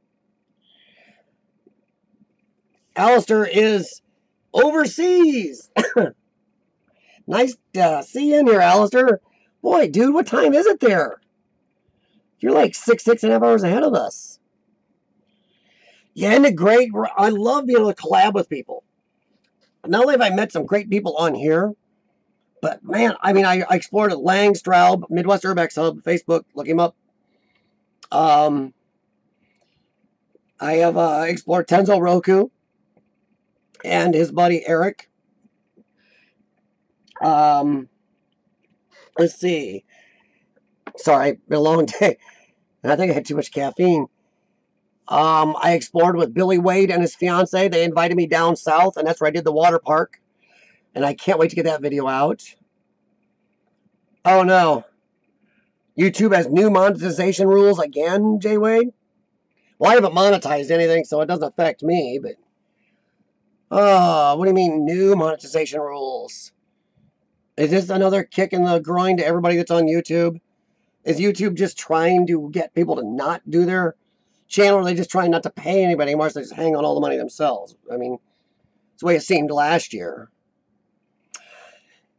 Alistair is overseas. Nice to see you in here, Alistair. Boy, dude, what time is it there? You're like six and a half hours ahead of us. Yeah, isn't it great? I love being able to collab with people. Not only have I met some great people on here, but man, I mean, I explored Lang Straub, Midwest Urbex Hub, Facebook, look him up. I have explored Tenzo Roku and his buddy Eric. Let's see. Sorry, been a long day. And I think I had too much caffeine. I explored with Billy Wade and his fiance. They invited me down south, and that's where I did the water park. And I can't wait to get that video out. Oh no. YouTube has new monetization rules again, Jay Wade? Well, I haven't monetized anything, so it doesn't affect me, but... Oh, what do you mean, new monetization rules? Is this another kick in the groin to everybody that's on YouTube? Is YouTube just trying to get people to not do their channel, or are they just trying not to pay anybody anymore, so they just hang on all the money themselves? I mean, it's the way it seemed last year.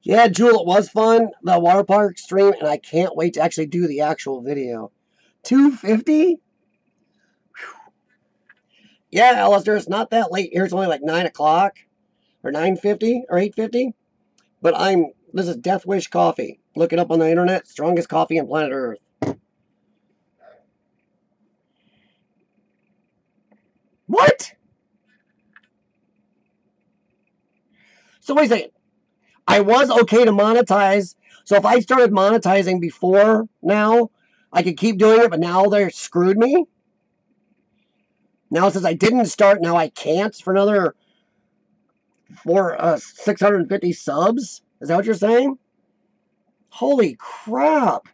Yeah, Jewel, it was fun, the water park stream, and I can't wait to actually do the actual video. $250? Yeah, Alistair, it's not that late here. It's only like 9 o'clock, or 9:50, or 8:50. But this is Death Wish Coffee. Look it up on the internet. Strongest coffee on planet Earth. What? So wait a second. I was okay to monetize. So if I started monetizing before now, I could keep doing it, but now they're screwed me? Now since I didn't start, now I can't for another 650 subs? Is that what you're saying? Holy crap.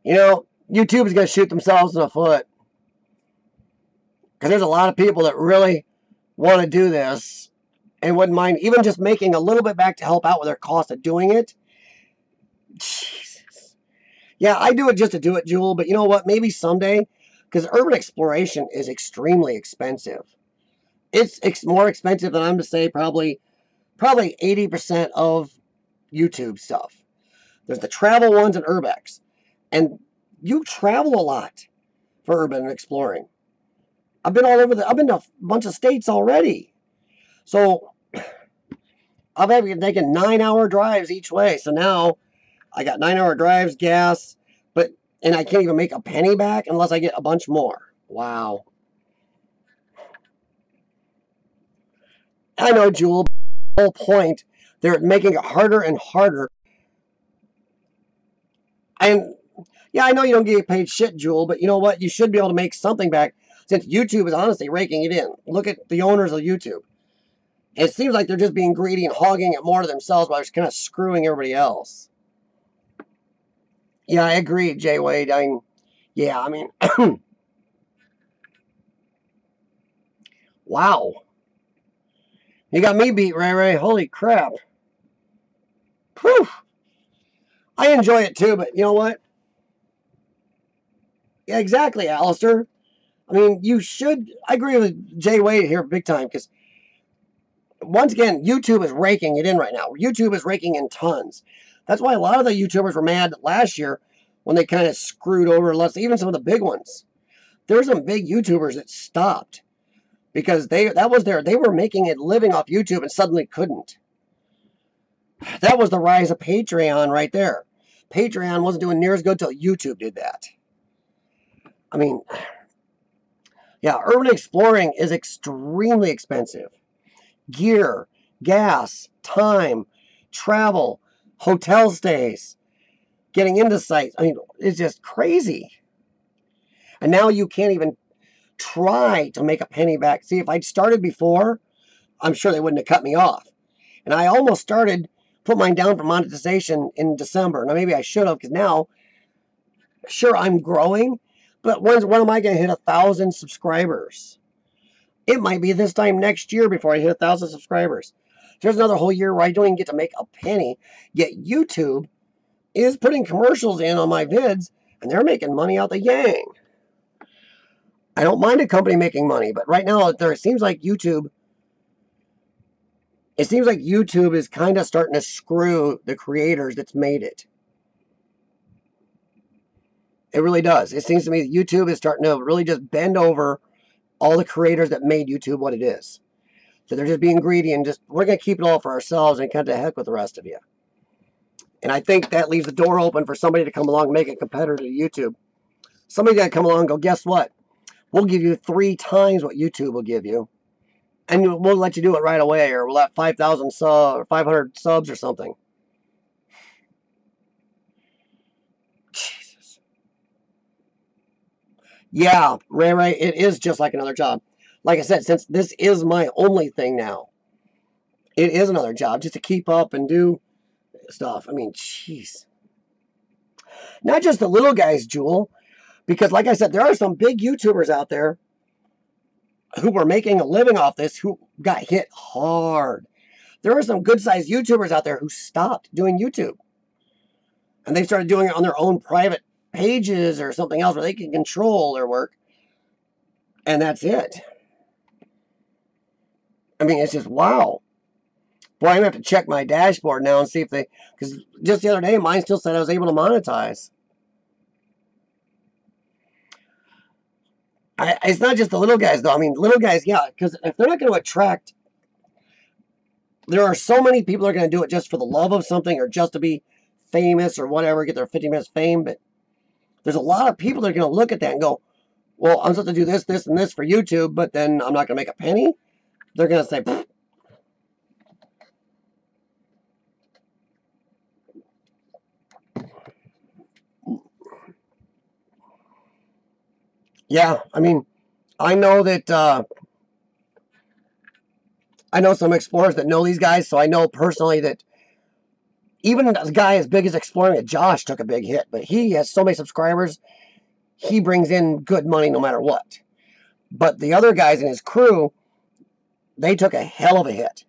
You know, YouTube is going to shoot themselves in the foot. Because there's a lot of people that really want to do this and wouldn't mind even just making a little bit back to help out with their cost of doing it. Jesus. Yeah, I do it just to do it, Jewel. But you know what? Maybe someday, because urban exploration is extremely expensive. It's more expensive than I'm going to say probably 80% of YouTube stuff. There's the travel ones and Urbex. And you travel a lot for urban exploring. I've been I've been to a bunch of states already. So I've been taking 9-hour drives each way. So now I got 9-hour drives, gas, and I can't even make a penny back unless I get a bunch more. Wow. I know, Jewel, but the whole point, they're making it harder and harder. And yeah, I know you don't get paid shit, Jewel, but you know what? You should be able to make something back since YouTube is honestly raking it in. Look at the owners of YouTube. It seems like they're just being greedy and hogging it more to themselves while they're kind of screwing everybody else. Yeah, I agree, Jay Wade. I mean, wow. You got me beat, Ray Ray. Holy crap. Whew. I enjoy it too, but you know what? Yeah, exactly, Alistair. I mean, I agree with Jay Wade here big time, because once again, YouTube is raking it in right now. YouTube is raking in tons. That's why a lot of the YouTubers were mad last year when they kind of screwed over even some of the big ones. There were some big YouTubers that stopped because they were making a living off YouTube and suddenly couldn't. That was the rise of Patreon right there. Patreon wasn't doing near as good till YouTube did that. I mean, yeah, urban exploring is extremely expensive. Gear, gas, time, travel, hotel stays, getting into sites. I mean, it's just crazy. And now you can't even try to make a penny back. See, if I'd started before, I'm sure they wouldn't have cut me off. And I almost put mine down for monetization in December. Now, maybe I should have, because now, sure, I'm growing, but when am I going to hit 1,000 subscribers? It might be this time next year before I hit 1,000 subscribers. There's another whole year where I don't even get to make a penny, yet YouTube is putting commercials in on my vids And they're making money out the yang. I don't mind a company making money, but right now it seems like YouTube is kind of starting to screw the creators that's made it. It really does. It seems to me that YouTube is starting to really just bend over all the creators that made YouTube what it is. So they're just being greedy and just, we're going to keep it all for ourselves and kind of heck with the rest of you. And I think that leaves the door open for somebody to come along and make a competitor to YouTube. Somebody got to come along and go, guess what? We'll give you 3 times what YouTube will give you. And we'll let you do it right away, or we'll have 5,000 subs or 500 subs or something. Jesus. Yeah, Ray, it is just like another job. Like I said, since this is my only thing now, it is another job just to keep up and do stuff. I mean, jeez. Not just the little guys, Jewel, because like I said, there are some big YouTubers out there who were making a living off this who got hit hard. There are some good-sized YouTubers out there who stopped doing YouTube. And they started doing it on their own private pages or something else where they can control their work. And that's it. I mean, it's just, wow. Boy, I'm going to have to check my dashboard now and see if they... Because just the other day, mine still said I was able to monetize. It's not just the little guys, though. I mean, little guys, yeah. Because if they're not going to attract... There are so many people that are going to do it just for the love of something or just to be famous or whatever, get their 50 minutes fame. But there's a lot of people that are going to look at that and go, well, I'm supposed to do this, this, and this for YouTube, but then I'm not going to make a penny. They're going to say, pfft. Yeah, I mean, I know that, I know some explorers that know these guys, so I know personally that even a guy as big as Exploring with Josh took a big hit, but he has so many subscribers, he brings in good money no matter what. But the other guys in his crew, they took a hell of a hit.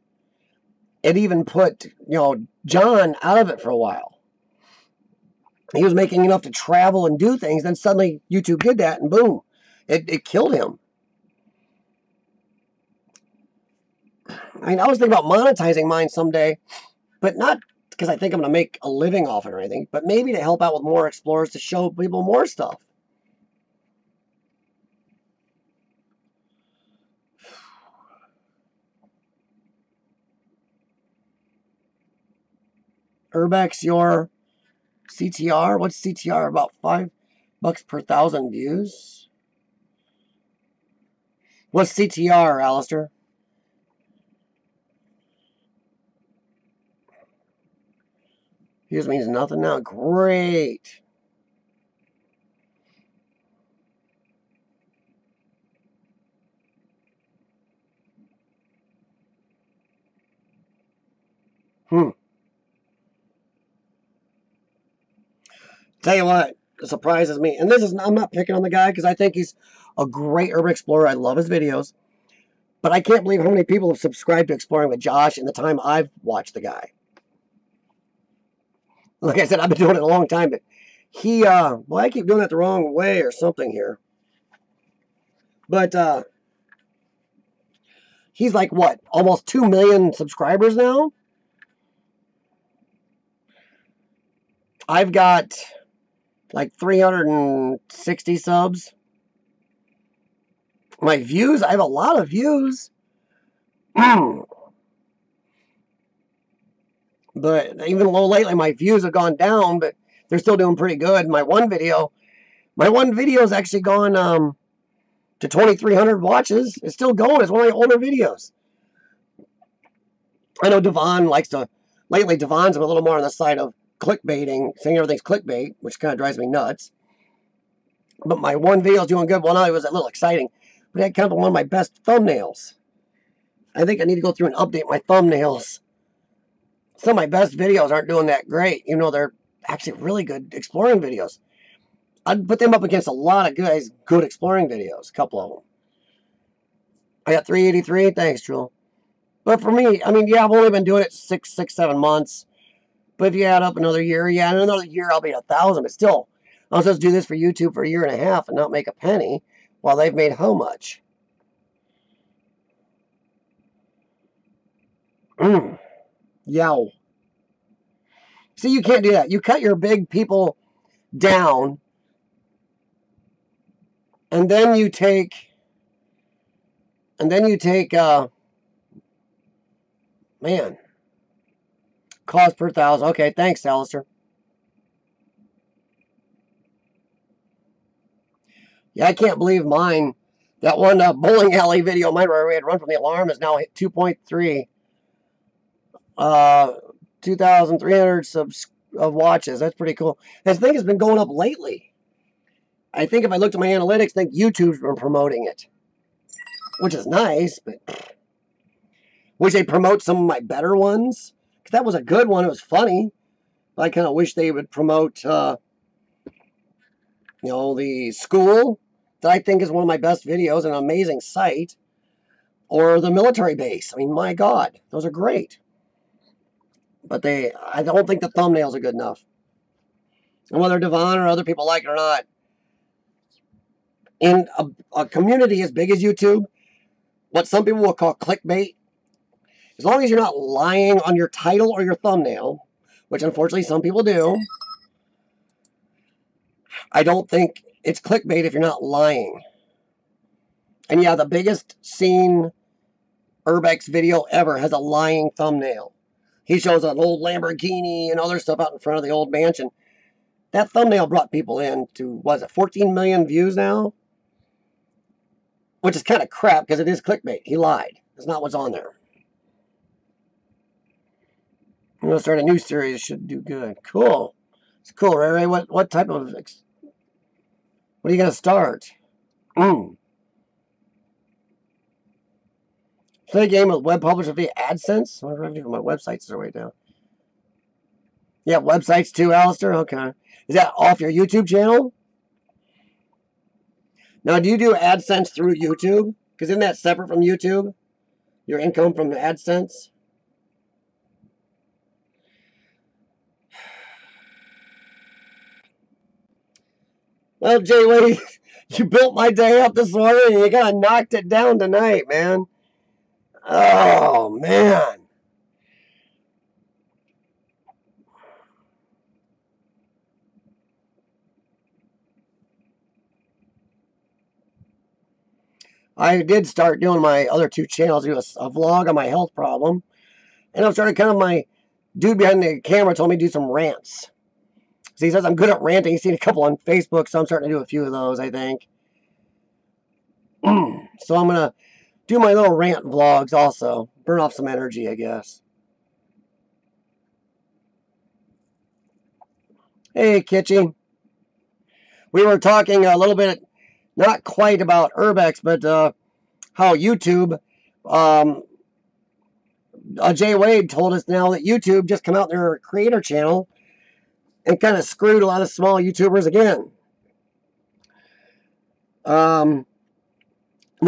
It even put, John out of it for a while. He was making enough to travel and do things, then suddenly YouTube did that, and boom, it killed him. I mean, I was thinking about monetizing mine someday, but not because I think I'm going to make a living off it or anything, but maybe to help out with more explorers to show people more stuff. Urbex, your CTR? What's CTR? About $5 per 1,000 views? What's CTR, Alistair? Views means nothing now. Great. Tell you what, it surprises me. And I'm not picking on the guy because I think he's a great urban explorer. I love his videos. But I can't believe how many people have subscribed to Exploring with Josh in the time I've watched the guy. Like I said, I've been doing it a long time, but he, well, I keep doing it the wrong way or something here. But, he's like, what, almost 2 million subscribers now? I've got like 360 subs. My views, I have a lot of views. But even though lately my views have gone down, but they're still doing pretty good. My one video has actually gone to 2,300 watches. It's still going. It's one of my older videos. I know Devon likes to, lately Devon's a little more on the side of clickbaiting, saying everything's clickbait, which kind of drives me nuts. But my one video is doing good. Well, now it was a little exciting, but it had kind of one of my best thumbnails. I think I need to go through and update my thumbnails. Some of my best videos aren't doing that great. They're actually really good exploring videos. I'd put them up against a lot of guys' good exploring videos. A couple of them. I got 383. Thanks, Jewel. But for me, I mean, yeah, I've only been doing it 7 months. But if you add up another year, in another year I'll be at 1,000. But still, I was supposed to do this for YouTube for a year and a half and not make a penny, while they've made how much? Yow. See, you can't do that. You cut your big people down, and then you take, man, cost per thousand. Okay, thanks, Alistair. Yeah, I can't believe mine. That one bowling alley video, mine where we had run from the alarm, is now hit 2.3. 2,300 subs of watches. That's pretty cool. This thing has been going up lately. I think if I looked at my analytics, I think YouTube's been promoting it, which is nice, but wish they'd promote some of my better ones. Because that was a good one. It was funny. I kind of wish they would promote, the school that I think is one of my best videos, an amazing site, or the military base. I mean, my God, those are great. But I don't think the thumbnails are good enough. And whether Devon or other people like it or not, in a community as big as YouTube, what some people will call clickbait, as long as you're not lying on your title or your thumbnail, which unfortunately some people do, I don't think it's clickbait if you're not lying. And yeah, the biggest seen Urbex video ever has a lying thumbnail. He shows an old Lamborghini and other stuff out in front of the old mansion. That thumbnail brought people in to, what is it, 14 million views now? Which is kind of crap because it is clickbait. He lied. It's not what's on there. I'm going to start a new series. It should do good. Cool. It's cool, Ray. What type of... What are you going to start? Play a game with web publisher via AdSense? What revenue from my websites are way down. Yeah, websites too, Alistair? Okay. Is that off your YouTube channel? Now, do you do AdSense through YouTube? Because isn't that separate from YouTube? Your income from AdSense? Well, Jay Lee, you built my day up this morning and you kind of knocked it down tonight, man. Oh, man. I did start doing my other two channels, do a vlog on my health problem. And I started kind of my dude behind the camera told me to do some rants. So he says I'm good at ranting. He's seen a couple on Facebook, so I'm starting to do a few of those, I think. So I'm going to do my little rant vlogs also. Burn off some energy, I guess. Hey, Kitchy. We were talking a little bit, not quite about Urbex, but how YouTube, Jay Wade told us now that YouTube just come out their creator channel and kind of screwed a lot of small YouTubers again. Now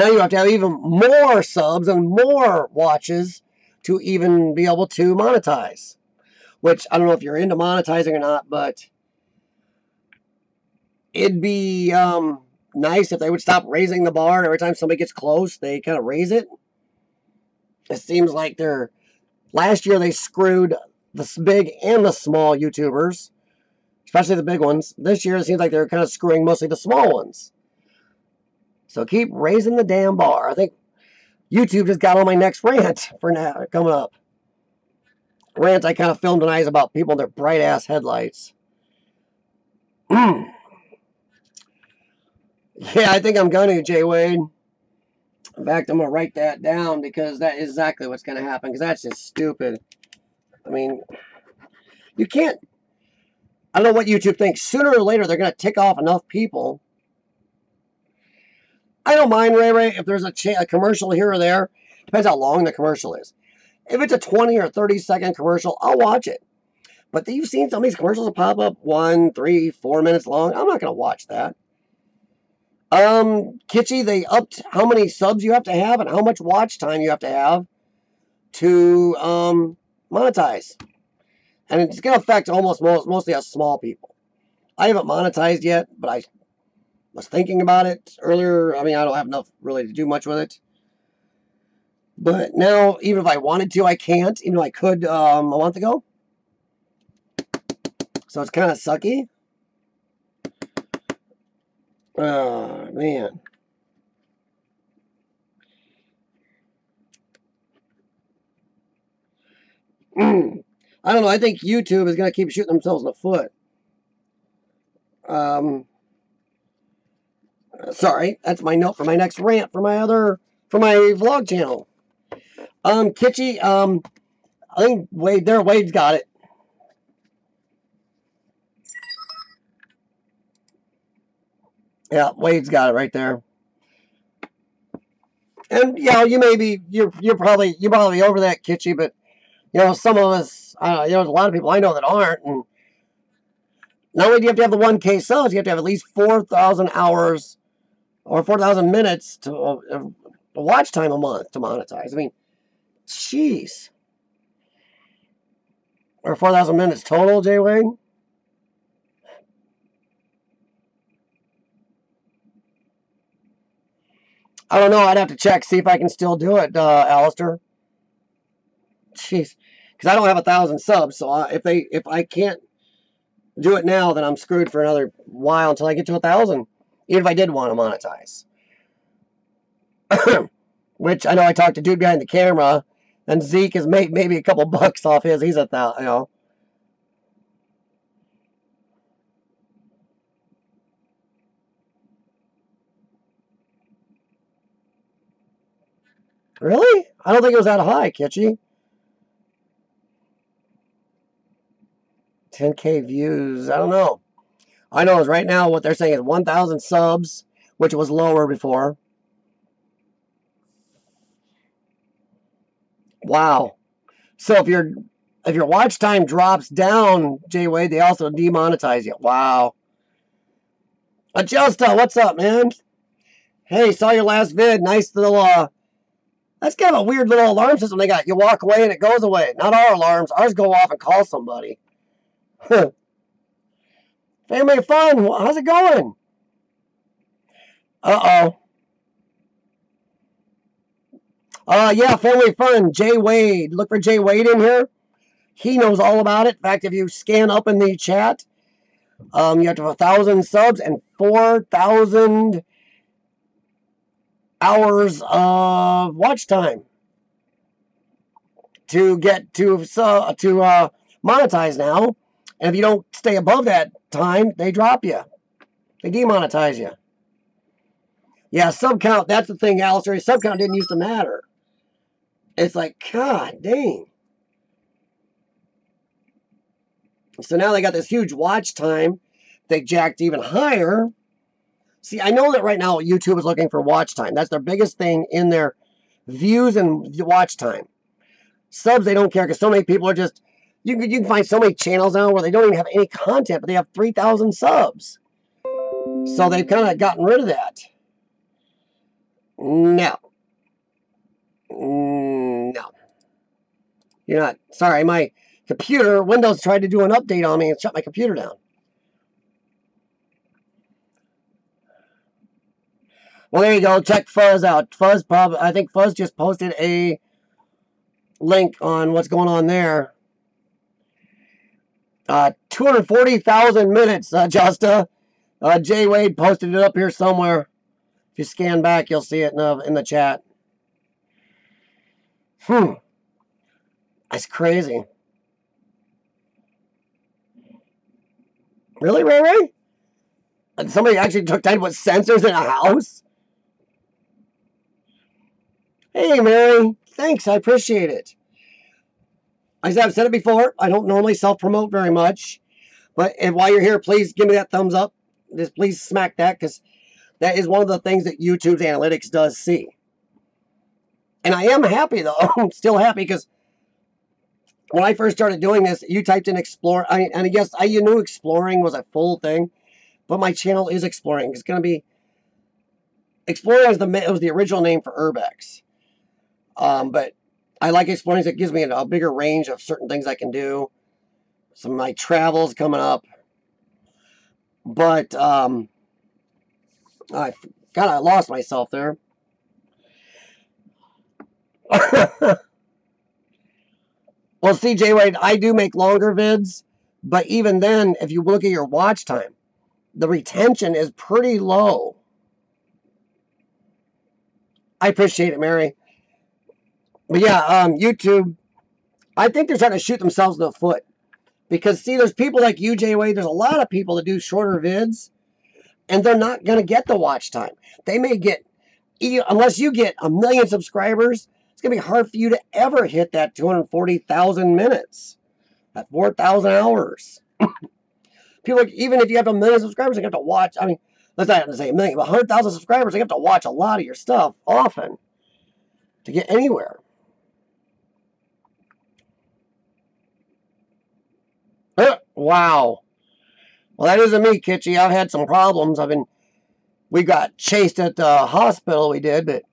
you have to have even more subs and more watches to even be able to monetize. Which, I don't know if you're into monetizing or not, but it'd be nice if they would stop raising the bar. Every time somebody gets close, they kind of raise it. It seems like last year they screwed the big and the small YouTubers, especially the big ones. This year it seems like they're kind of screwing mostly the small ones. So keep raising the damn bar. I think YouTube just got on my next rant for now coming up. Rant I kind of filmed tonight is about people in their bright ass headlights. Yeah, I think I'm going to, Jay Wade. In fact, I'm going to write that down because that is exactly what's going to happen because that's just stupid. I mean, you can't. I don't know what YouTube thinks. Sooner or later, they're going to tick off enough people. I don't mind, Ray, if there's a commercial here or there. Depends how long the commercial is. If it's a 20 or 30-second commercial, I'll watch it. But you've seen some of these commercials that pop up 1, 3, 4 minutes long. I'm not going to watch that. Kitschy, they upped how many subs you have to have and how much watch time you have to have to monetize. And it's going to affect mostly us small people. I haven't monetized yet, but I was thinking about it earlier. I mean, I don't have enough really to do much with it. But now, even if I wanted to, I can't, even though I could a month ago. So it's kind of sucky. Oh, man. I don't know. I think YouTube is going to keep shooting themselves in the foot. Um, Sorry, that's my note for my next rant for my vlog channel. Kitschy, I think Wade's got it. Yeah, Wade's got it right there. And you're probably over that, Kitschy, but some of us, there's a lot of people I know that aren't. And not only do you have to have the 1K subs, you have to have at least 4,000 hours or 4,000 minutes to watch time a month to monetize. I mean, jeez. Or 4,000 minutes total, Jay Wade? I don't know. I'd have to check, see if I can still do it, Alistair. Jeez. Because I don't have 1,000 subs, so if I can't do it now, then I'm screwed for another while until I get to 1,000. Even if I did want to monetize. Which I know I talked to dude behind the camera, and Zeke has made maybe a couple bucks off his. He's 1,000, Really? I don't think it was that high, Kitschy. 10K views. I don't know. I know is right now what they're saying is 1,000 subs, which was lower before. Wow. So if your watch time drops down, Jay Wade, they also demonetize you. Wow. Adjusta, what's up, man? Hey, saw your last vid. Nice little that's kind of a weird little alarm system they got. You walk away and it goes away. Not our alarms. Ours go off and call somebody. Family fun. How's it going? Uh-oh. Yeah, family fun. Jay Wade. Look for Jay Wade in here. He knows all about it. In fact, if you scan up in the chat, you have to have 1,000 subs and 4,000 hours of watch time to get to monetize now. And if you don't stay above that time, they drop you. They demonetize you. Yeah, sub count. That's the thing, Alistair. Sub count didn't used to matter. It's like, God dang. So now they got this huge watch time. They jacked even higher. See, I know that right now YouTube is looking for watch time. That's their biggest thing in their views and watch time. Subs, they don't care because so many people are just. You can find so many channels now where they don't even have any content, but they have 3,000 subs. So they've kind of gotten rid of that. No. No. You're not. Sorry, my computer, Windows tried to do an update on me and shut my computer down. Well, there you go. Check Fuzz out. I think Fuzz just posted a link on what's going on there. 240,000 minutes, Justa. Jay Wade posted it up here somewhere. If you scan back, you'll see it in the chat. That's crazy. Really, Ray Ray? And somebody actually took time to put sensors in a house? Hey, Mary. Thanks. I appreciate it. As I've said it before, I don't normally self-promote very much. But while you're here, please give me that thumbs up. Just please smack that because that is one of the things that YouTube's analytics does see. And I am happy, though. I'm still happy because when I first started doing this, you typed in explore. And yes, you knew exploring was a full thing. But my channel is exploring. It's going to be... Exploring was the original name for Urbex. But I like exploring because it gives me a bigger range of certain things I can do. Some of my travels coming up. But I kind of lost myself there. Well, CJ Wade, I do make longer vids, but even then, if you look at your watch time, the retention is pretty low. I appreciate it, Mary. But yeah, YouTube, I think they're trying to shoot themselves in the foot. Because, see, there's people like you, Jay Wade. There's a lot of people that do shorter vids, and they're not going to get the watch time. They may get, unless you get 1 million subscribers, it's going to be hard for you to ever hit that 240,000 minutes, that 4,000 hours. People, even if you have 1 million subscribers, they have to watch. I mean, let's not say 1 million, but 100,000 subscribers, they have to watch a lot of your stuff often to get anywhere. Wow. Well, that isn't me, Kitschy. I've had some problems. We got chased at the hospital, we did, but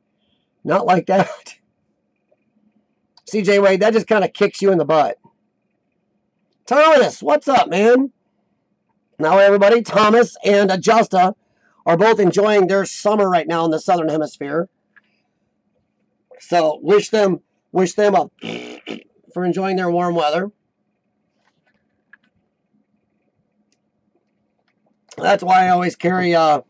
not like that. CJ Wade, that just kind of kicks you in the butt. Thomas, what's up, man? Now, everybody, Thomas and Ajusta are both enjoying their summer right now in the Southern Hemisphere. So, wish them up for enjoying their warm weather. That's why I always carry, that's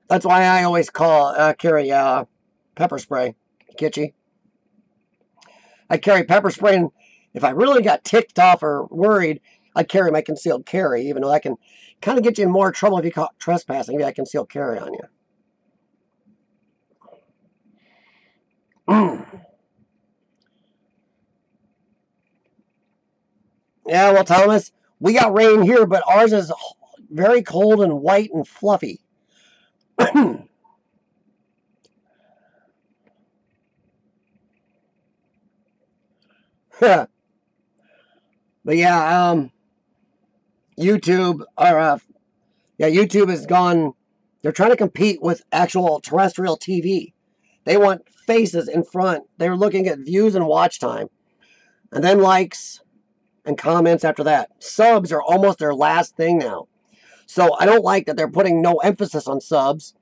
why I always carry pepper spray, Kitschy. I carry pepper spray, and if I really got ticked off or worried, I carry my concealed carry, even though that can kind of get you in more trouble if you caught trespassing. Maybe I concealed carry on you. Yeah, well, Thomas, we got rain here, but ours is very cold and white and fluffy. But yeah, YouTube YouTube has gone. They're trying to compete with actual terrestrial TV. They want faces in front. They're looking at views and watch time, and then likes and comments after that. Subs are almost their last thing now. So I don't like that they're putting no emphasis on subs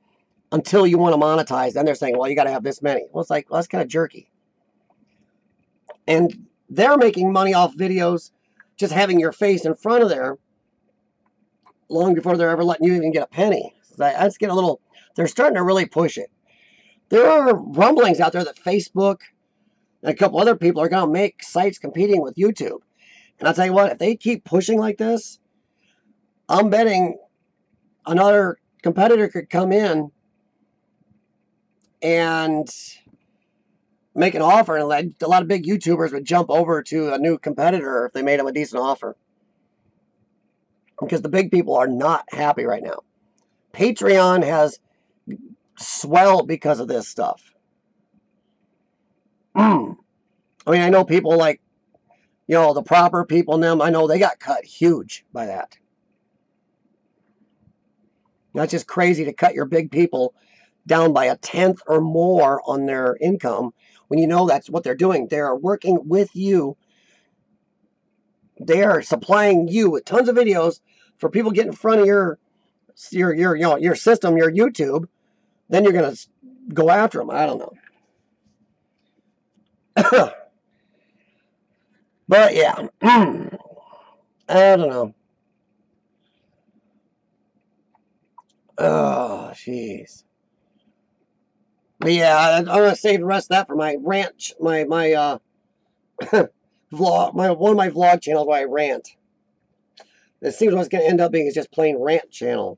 until you want to monetize. Then they're saying, well, you got to have this many. Well, it's like, well, that's kind of jerky. And they're making money off videos just having your face in front of there long before they're ever letting you even get a penny. That's getting a little, they're starting to really push it. There are rumblings out there that Facebook and a couple other people are going to make sites competing with YouTube. And I'll tell you what, if they keep pushing like this, I'm betting another competitor could come in and make an offer, and a lot of big YouTubers would jump over to a new competitor if they made them a decent offer. Because the big people are not happy right now. Patreon has swelled because of this stuff. I mean, I know people like, the proper people in them, I know they got cut huge by that. That's just crazy to cut your big people down by 1/10 or more on their income when you know that's what they're doing. They're working with you. They are supplying you with tons of videos for people to get in front of your system, your YouTube. Then you're going to go after them. I don't know. But yeah, I don't know. Oh, jeez. But yeah, I'm gonna save the rest of that for my ranch, my vlog, one of my vlog channels where I rant. It seems what's gonna end up being is just plain rant channel.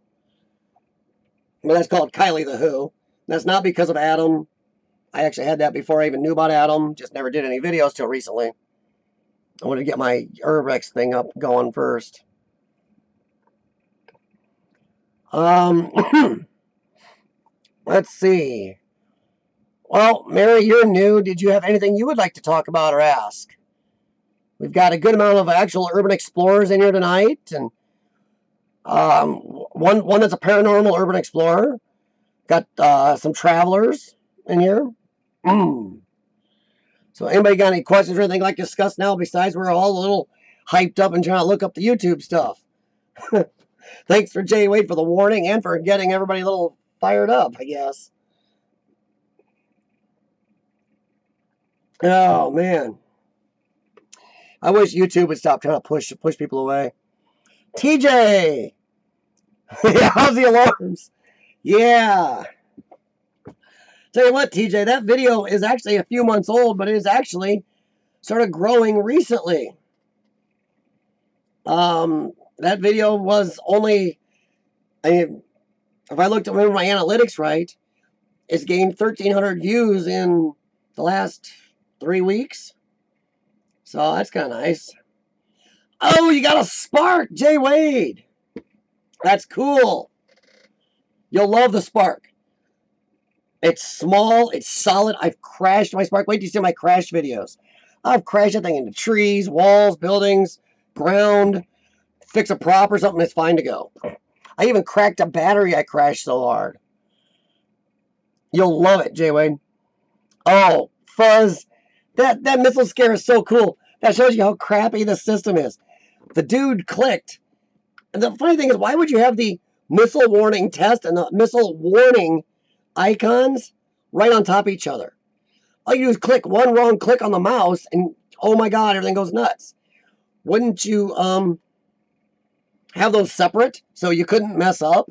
But that's called Kylie the Who. That's not because of Adam. I actually had that before I even knew about Adam. Just never did any videos till recently. I wanted to get my Urbex thing up going first. Let's see. Well, Mary, you're new. Did you have anything you would like to talk about or ask? We've got a good amount of actual urban explorers in here tonight, and one that's a paranormal urban explorer. Got some travelers in here. So anybody got any questions or anything like to discuss now besides we're all a little hyped up and trying to look up the YouTube stuff? Thanks for Jay Wade for the warning and for getting everybody a little fired up, I guess. Oh, man. I wish YouTube would stop trying to push people away. TJ! How's the alarms? Yeah. Tell you what, TJ, that video is actually a few months old, but it is actually started growing recently. That video was only, if I looked at my analytics right, it's gained 1,300 views in the last 3 weeks. So that's kind of nice. Oh, you got a Spark, Jay Wade. That's cool. You'll love the Spark. It's small. It's solid. I've crashed my Spark. Wait till you see my crash videos. I've crashed that thing into trees, walls, buildings, ground. Fix a prop or something, it's fine to go. I even cracked a battery. I crashed so hard. You'll love it, Jay Wade. Oh, Fuzz. That missile scare is so cool. That shows you how crappy the system is. The dude clicked. And the funny thing is, why would you have the missile warning test and the missile warning icons right on top of each other? All you do is click one wrong click on the mouse and oh my god, everything goes nuts. Wouldn't you have those separate so you couldn't mess up?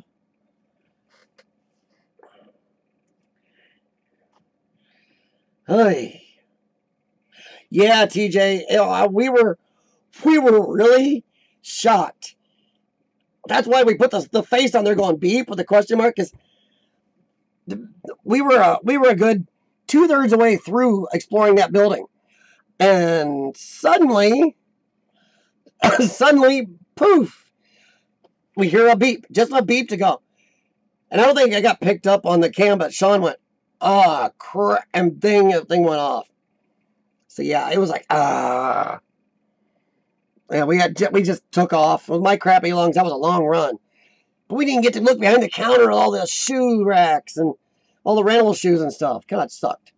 Hey. Yeah, TJ, we were really shocked. That's why we put the face on there going beep with the question mark, because we were a good 2/3 away through exploring that building, and suddenly, poof, we hear a beep, just a beep to go, and I don't think I got picked up on the cam, but Sean went, "Ah, crap," and the thing went off. So yeah, it was like yeah, we just took off with my crappy lungs. That was a long run, but we didn't get to look behind the counter at all the shoe racks and all the rental shoes and stuff. God, it sucked.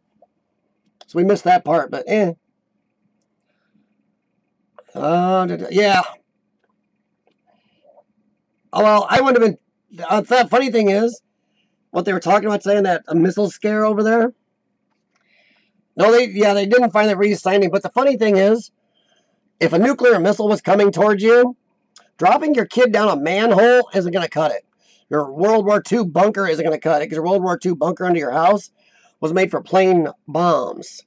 So we missed that part, but eh. Yeah. Oh, well, I wouldn't have been. The funny thing is, what they were talking about saying that a missile scare over there. No, they didn't find that re-signing. But the funny thing is, if a nuclear missile was coming towards you, dropping your kid down a manhole isn't going to cut it. Your World War II bunker isn't going to cut it, because your World War II bunker under your house was made for plain bombs.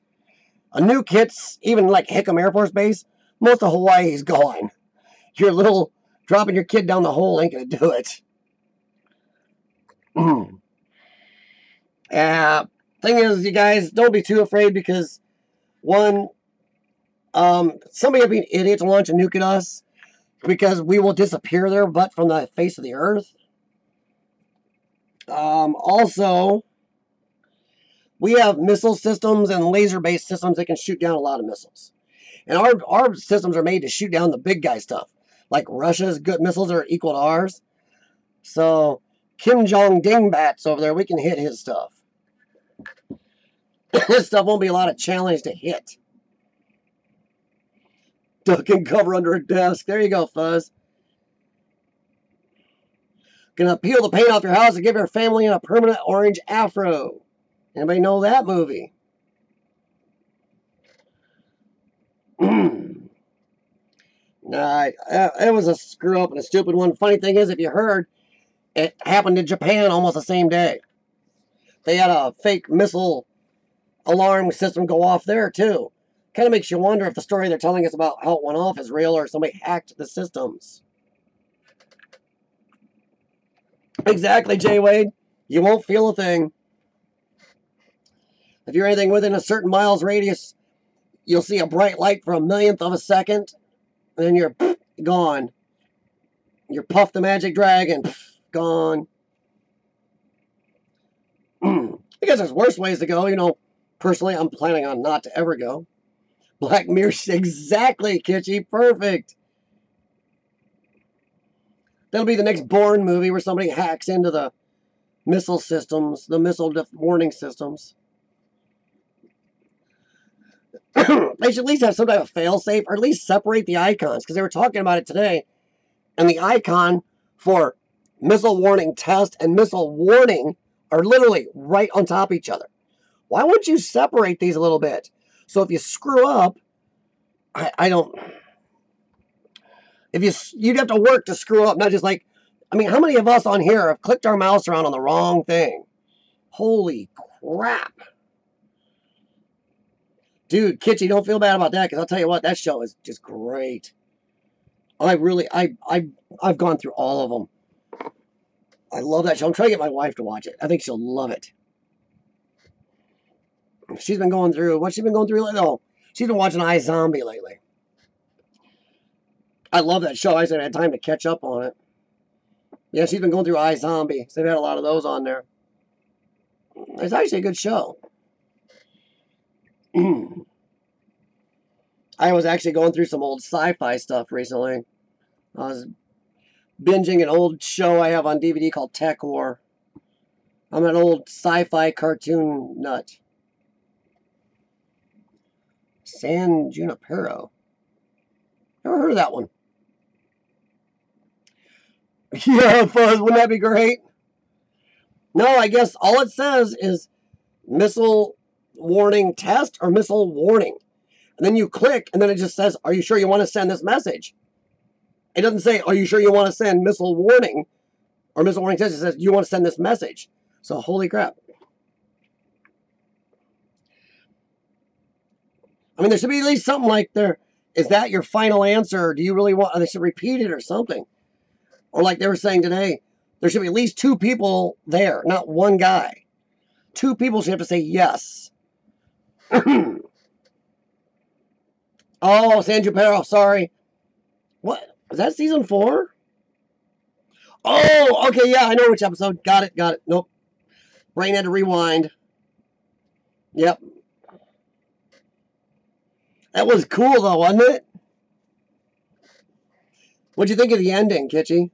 A nuke hits even like Hickam Air Force Base, most of Hawaii's gone. Your little dropping your kid down the hole ain't going to do it. Thing is, you guys, don't be too afraid, because one, somebody will be an idiot to launch a nuke at us, because we will disappear there, but from the face of the earth. Also, we have missile systems and laser-based systems that can shoot down a lot of missiles. And our systems are made to shoot down the big guy stuff. Like Russia's good missiles are equal to ours. So, Kim Jong Dingbats over there, we can hit his stuff. His stuff won't be a lot of challenge to hit. Duck and cover under a desk. There you go, Fuzz. Gonna peel the paint off your house and give your family a permanent orange afro. Anybody know that movie? Nah, it was a screw up and a stupid one. Funny thing is, if you heard, it happened in Japan almost the same day. They had a fake missile alarm system go off there too. Kind of makes you wonder if the story they're telling us about how it went off is real, or somebody hacked the systems. Exactly, Jay Wade. You won't feel a thing. If you're anything within a certain miles radius, you'll see a bright light for a millionth of a second, and then you're gone. You're Puff the Magic Dragon, gone. Because there's worse ways to go. Personally, I'm planning on not to ever go. Black Mirror, exactly, Kitschy, perfect. That'll be the next Bourne movie where somebody hacks into the missile systems, the missile warning systems. They should at least have some type of fail-safe, or at least separate the icons, because they were talking about it today. And the icon for missile warning test and missile warning are literally right on top of each other. Why wouldn't you separate these a little bit? So if you screw up, I don't. If you'd have to work to screw up, not just like, I mean, how many of us on here have clicked our mouse around on the wrong thing? Holy crap. Dude, Kitschy, don't feel bad about that, because I'll tell you what, that show is just great. I've gone through all of them. I love that show. I'm trying to get my wife to watch it. I think she'll love it. She's been going through, what's she been going through lately? Oh, she's been watching iZombie lately. I love that show. I just haven't had time to catch up on it. Yeah, she's been going through iZombie. So they've had a lot of those on there. It's actually a good show. I was actually going through some old sci-fi stuff recently. I was binging an old show I have on DVD called Tech War. I'm an old sci-fi cartoon nut. San Junipero. Never heard of that one. Yeah, Fuzz, wouldn't that be great? No, I guess all it says is missile warning test or missile warning. And then you click, and then it just says, are you sure you want to send this message? It doesn't say, are you sure you want to send missile warning or missile warning test? It says, do you want to send this message? So, holy crap. I mean, there should be at least something like there. Is that your final answer? Do you really want, they should repeat it or something. Or like they were saying today, there should be at least 2 people there, not one guy. 2 people should have to say yes. Oh, San Junipero, sorry. What? Is that season 4? Oh, okay, yeah, I know which episode. Got it. Nope. Brain had to rewind. Yep. That was cool, though, wasn't it? What'd you think of the ending, Kitschy?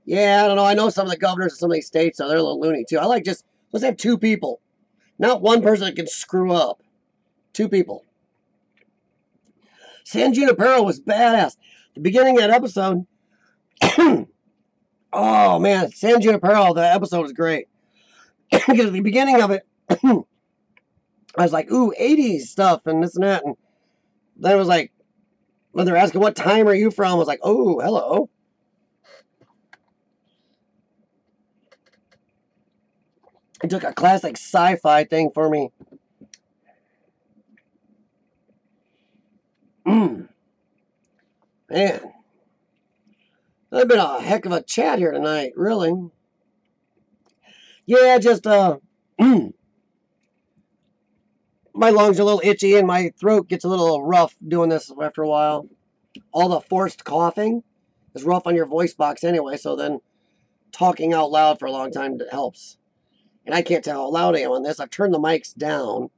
Yeah, I don't know. I know some of the governors of some of these states, so they're a little loony, too. I like just, let's have 2 people. Not one person that can screw up. 2 people. San Junipero was badass. The beginning of that episode, oh, man, San Junipero, the episode was great. Because at the beginning of it, I was like, ooh, 80s stuff and this and that. And then it was like, when they're asking, what time are you from? I was like, oh, hello. It took a classic sci-fi thing for me. Man. That's been a heck of a chat here tonight, really. Yeah, just, my lungs are a little itchy and my throat gets a little rough doing this after a while. All the forced coughing is rough on your voice box anyway, so then talking out loud for a long time helps. And I can't tell how loud I am on this. I've turned the mics down.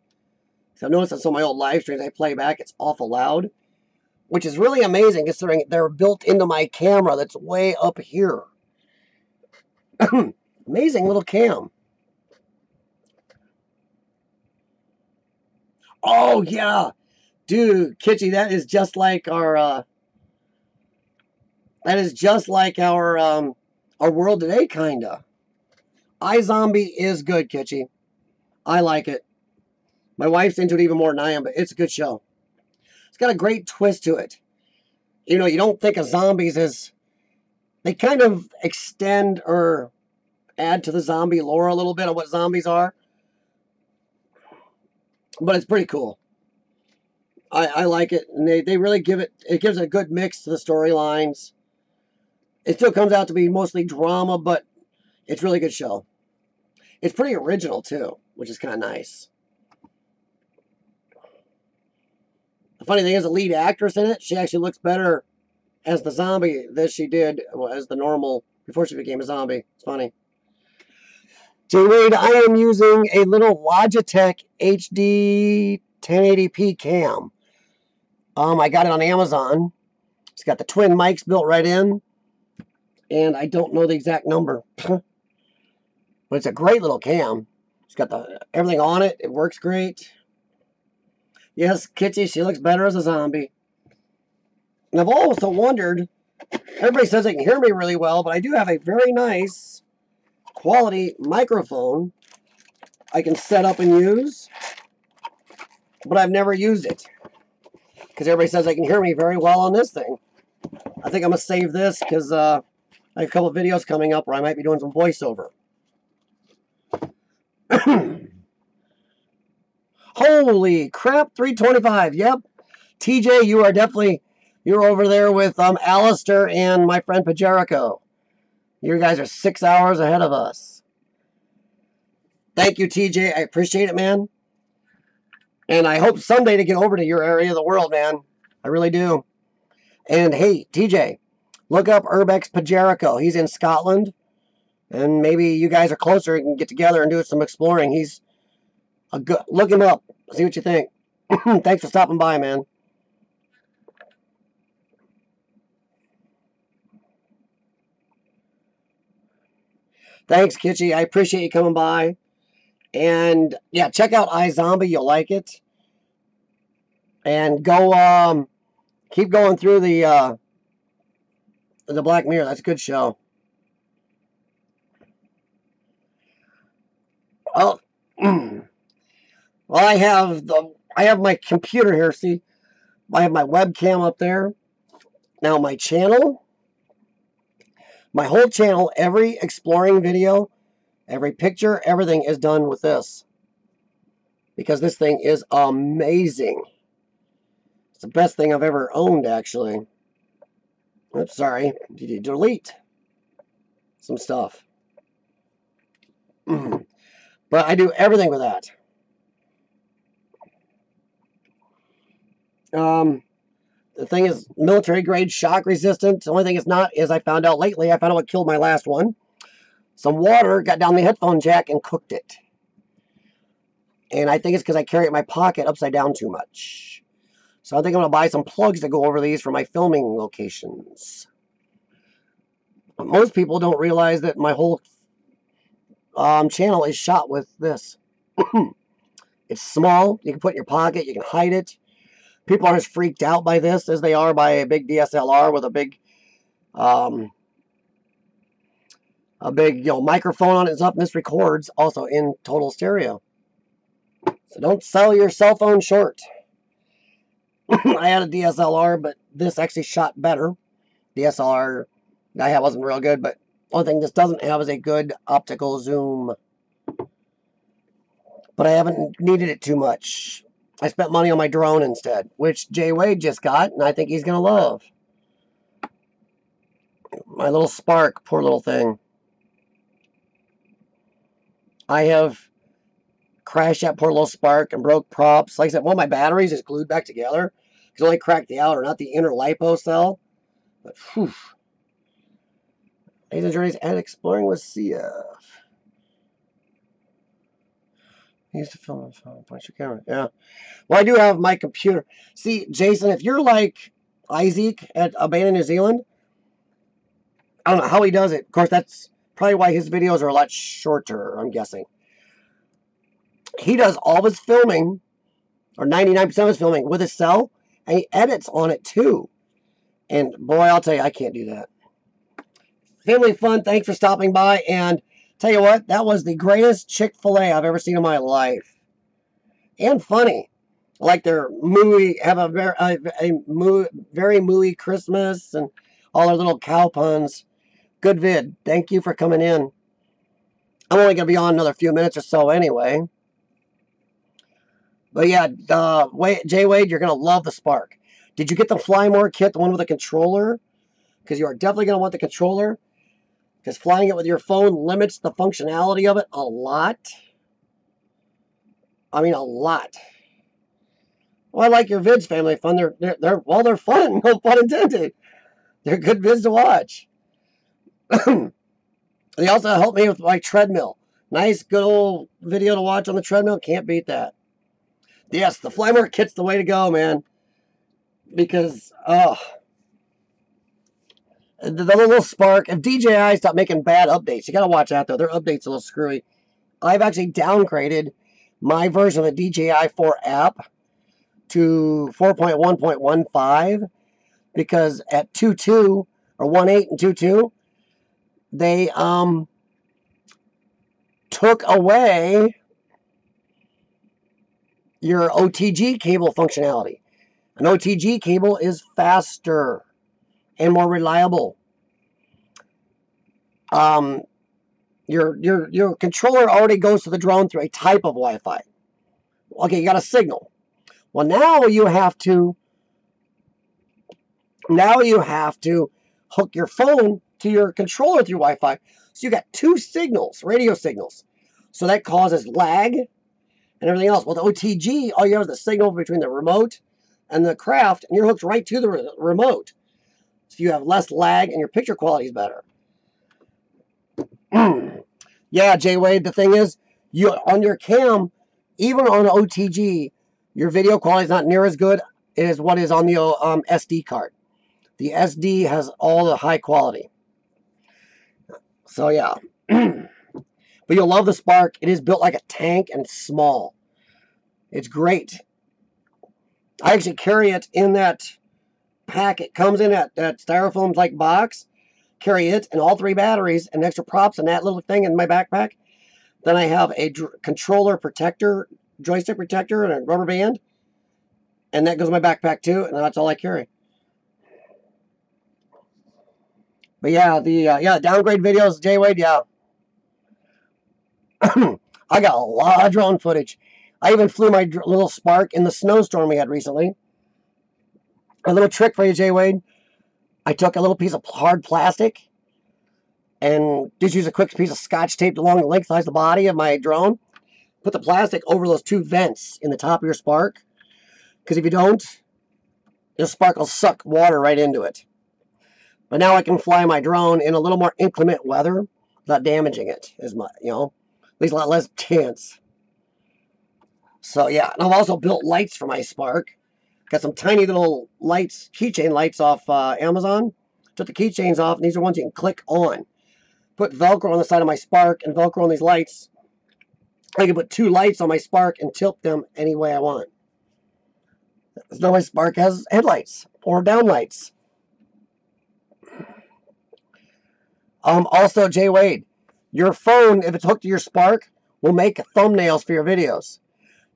So I've noticed on some of my old live streams I play back, it's awful loud. Which is really amazing considering they're built into my camera that's way up here. Amazing little cam. Oh, yeah. Dude, Kitschy, that is just like our, our world today, kinda. iZombie is good, Kitschy. I like it. My wife's into it even more than I am, but it's a good show. It's got a great twist to it. You know, you don't think of zombies as... They kind of extend or add to the zombie lore a little bit of what zombies are. But it's pretty cool. I like it. And they really give it... It gives a good mix to the storylines. It still comes out to be mostly drama, but it's a really good show. It's pretty original, too, which is kind of nice. The funny thing is, the lead actress in it, she actually looks better as the zombie than she did as the normal before she became a zombie. It's funny. J Wade, I am using a little Logitech HD 1080p cam. I got it on Amazon. It's got the twin mics built right in. And I don't know the exact number. But it's a great little cam. It's got everything on it. It works great. Yes, Kitty, she looks better as a zombie. And I've also wondered, everybody says they can hear me really well, but I do have a very nice quality microphone I can set up and use, but I've never used it because everybody says they can hear me very well on this thing. I think I'm going to save this because I have a couple of videos coming up where I might be doing some voiceover. Holy crap, 325. Yep. TJ, you are definitely, you're over there with Alistair and my friend Pajerico. You guys are 6 hours ahead of us. Thank you, TJ. I appreciate it, man. And I hope someday to get over to your area of the world, man. I really do. And hey, TJ, look up Urbex Pajerico. He's in Scotland. And maybe you guys are closer and can get together and do some exploring. He's a good, look him up. See what you think. Thanks for stopping by, man. Thanks, Kitschy. I appreciate you coming by. And yeah, check out iZombie. You'll like it. And go keep going through the Black Mirror. That's a good show. Oh, well, I have my computer here. See, I have my webcam up there. Now my channel, my whole channel, every exploring video, every picture, everything is done with this. Because this thing is amazing. It's the best thing I've ever owned, actually. Oops, sorry. Did you delete some stuff? But I do everything with that. The thing is military grade, shock resistant. The only thing it's not is I found out lately, I found out what killed my last one. Some water got down the headphone jack and cooked it. And I think it's because I carry it in my pocket upside down too much. So I think I'm going to buy some plugs to go over these for my filming locations. But most people don't realize that my whole channel is shot with this. It's small. You can put it in your pocket. You can hide it. People aren't as freaked out by this as they are by a big DSLR with a big microphone on it and stuff. And this records also in total stereo. So don't sell your cell phone short. I had a DSLR, but this actually shot better. DSLR I had wasn't real good, but one thing this doesn't have is a good optical zoom. But I haven't needed it too much. I spent money on my drone instead, which Jay Wade just got, and I think he's going to love. My little Spark, poor little thing. I have crashed that poor little Spark and broke props. Like I said, one of my batteries is glued back together because I only cracked the outer, not the inner lipo cell. But whew. These journeys and exploring with CF. I used to film on phone. Point your camera. Yeah. Well, I do have my computer. See, Jason, if you're like Isaac at Abandon New Zealand, I don't know how he does it. Of course, that's probably why his videos are a lot shorter, I'm guessing. He does all of his filming, or 99% of his filming, with his cell, and he edits on it too. And boy, I'll tell you, I can't do that. Family fun, thanks for stopping by. And tell you what, that was the greatest Chick-fil-A I've ever seen in my life. And funny. Like their mooey, have a very mooey Christmas and all their little cow puns. Good vid. Thank you for coming in. I'm only going to be on another few minutes or so anyway. But yeah, Jay Wade, you're going to love the Spark. Did you get the Fly More kit, the one with the controller? Because you are definitely going to want the controller. Because flying it with your phone limits the functionality of it a lot. I mean, a lot. Well, I like your vids, Family Fun. They're fun. No pun intended. They're good vids to watch. They also help me with my treadmill. Nice, good old video to watch on the treadmill. Can't beat that. Yes, the Flymore kit's the way to go, man. Because, the little Spark. If DJI stop making bad updates, you got to watch out, though. Their update's a little screwy. I've actually downgraded my version of the DJI 4 app to 4.1.15 because at 2.2 or 1.8 and 2.2, they took away your OTG cable functionality. An OTG cable is faster and more reliable. Your controller already goes to the drone through a type of Wi-Fi. Okay, you got a signal. Well, now you have to hook your phone to your controller through Wi-Fi. So you got two signals, radio signals. So that causes lag and everything else. With OTG, all you have is the signal between the remote and the craft, and you're hooked right to the remote. So you have less lag and your picture quality is better. Yeah, Jay Wade, the thing is, you on your cam, even on OTG, your video quality is not near as good as what is on the SD card. The SD has all the high quality. So yeah. But you'll love the Spark. It is built like a tank and small. It's great. I actually carry it in that pack. It comes in that styrofoam like box. Carry it and all three batteries and extra props and that little thing in my backpack. Then I have a controller protector, joystick protector, and a rubber band. And that goes in my backpack too, and that's all I carry. But yeah, the downgrade videos, Jay Wade, yeah. I got a lot of drone footage. I even flew my little Spark in the snowstorm we had recently. A little trick for you, Jay Wade. I took a little piece of hard plastic and just use a quick piece of scotch taped along the lengthwise the body of my drone. Put the plastic over those two vents in the top of your Spark. Because if you don't, your Spark will suck water right into it. But now I can fly my drone in a little more inclement weather without damaging it as much, at least a lot less chance. So yeah, and I've also built lights for my Spark. Got some tiny little lights, keychain lights off Amazon. Took the keychains off, and these are ones you can click on. Put Velcro on the side of my Spark and Velcro on these lights. I can put two lights on my Spark and tilt them any way I want. So my Spark has headlights or downlights. Also, Jay Wade, your phone, if it's hooked to your Spark, will make thumbnails for your videos.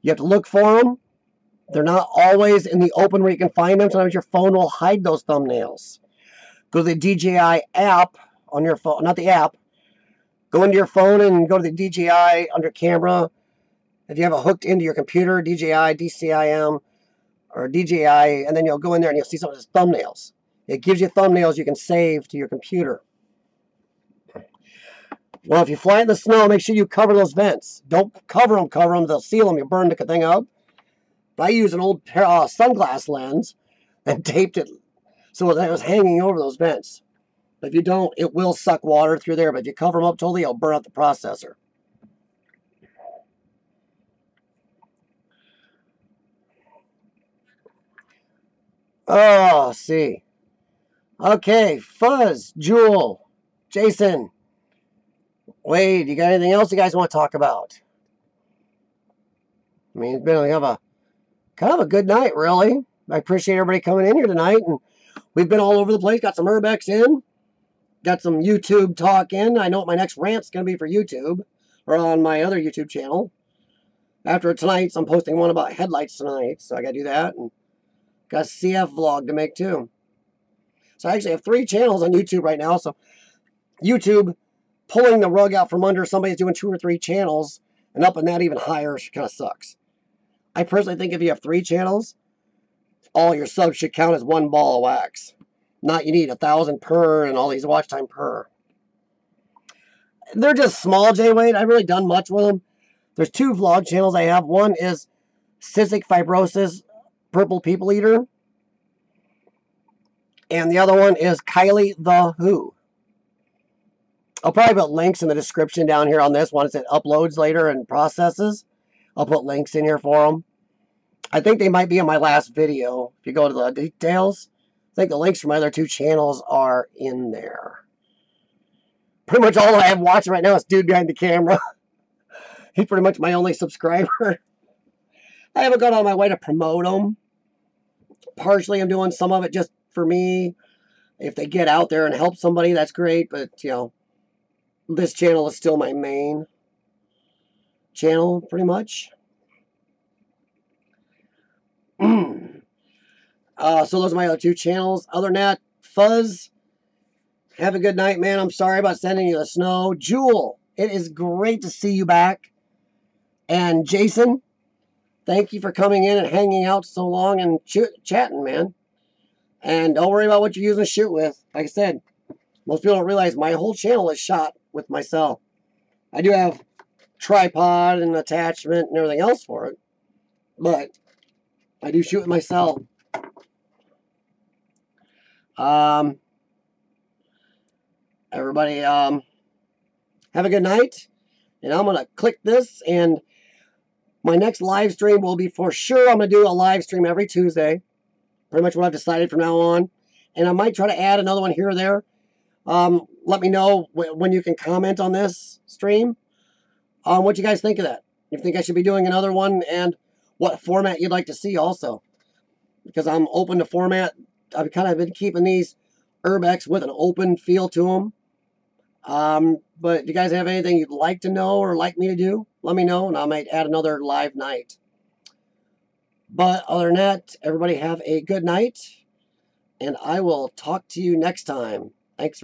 You have to look for them. They're not always in the open where you can find them. Sometimes your phone will hide those thumbnails. Go to the DJI app on your phone, not the app. Go into your phone and go to the DJI under camera. If you have it hooked into your computer, DJI, DCIM, or DJI, and then you'll go in there and you'll see some of those thumbnails. It gives you thumbnails you can save to your computer. Well, if you fly in the snow, make sure you cover those vents. Don't cover them, they'll seal them, you'll burn the thing up. But I used an old sunglass lens and taped it so that it was hanging over those vents. But if you don't, it will suck water through there. But if you cover them up totally, it'll burn out the processor. Oh, see. Okay, Fuzz, Jewel, Jason, Wade, you got anything else you guys want to talk about? I mean, it's been kind of a good night, really. I appreciate everybody coming in here tonight, and we've been all over the place. Got some Urbex in, got some YouTube talk in. I know what my next rant's going to be for YouTube, or on my other YouTube channel. After tonight's, I'm posting one about headlights tonight, so I got to do that, and got a CF vlog to make too. So I actually have 3 channels on YouTube right now, so YouTube pulling the rug out from under somebody's doing 2 or 3 channels and upping that even higher kind of sucks. I personally think if you have 3 channels, all your subs should count as one ball of wax. Not you need 1,000 per and all these watch time per. They're just small, Jay Wade. I haven't really done much with them. There's 2 vlog channels I have. One is Cystic Fibrosis Purple People Eater. And the other one is Kylie the Who. I'll probably put links in the description down here on this once it uploads later and processes. I'll put links in here for them. I think they might be in my last video. If you go to the details, I think the links for my other 2 channels are in there. Pretty much all I have watching right now is dude behind the camera. He's pretty much my only subscriber. I haven't gone on my way to promote him. Partially I'm doing some of it just for me. If they get out there and help somebody, that's great. But, you know, this channel is still my main channel, pretty much. So those are my other two channels. Other than that, Fuzz, have a good night, man. I'm sorry about sending you the snow. Jewel, it is great to see you back. And Jason, thank you for coming in and hanging out so long and chatting, man. And don't worry about what you're using to shoot with. Like I said, most people don't realize my whole channel is shot with myself. I do have tripod and attachment and everything else for it, but I do shoot with myself. Everybody, have a good night. And I'm going to click this, and my next live stream will be for sure. I'm going to do a live stream every Tuesday. Pretty much what I've decided from now on. And I might try to add another one here or there. Let me know when you can comment on this stream. What you guys think of that? You think I should be doing another one, and what format you'd like to see also? Because I'm open to format. I've kind of been keeping these Urbex with an open feel to them. But if you guys have anything you'd like to know or like me to do, let me know, and I might add another live night. But other than that, everybody have a good night, and I will talk to you next time. Thanks.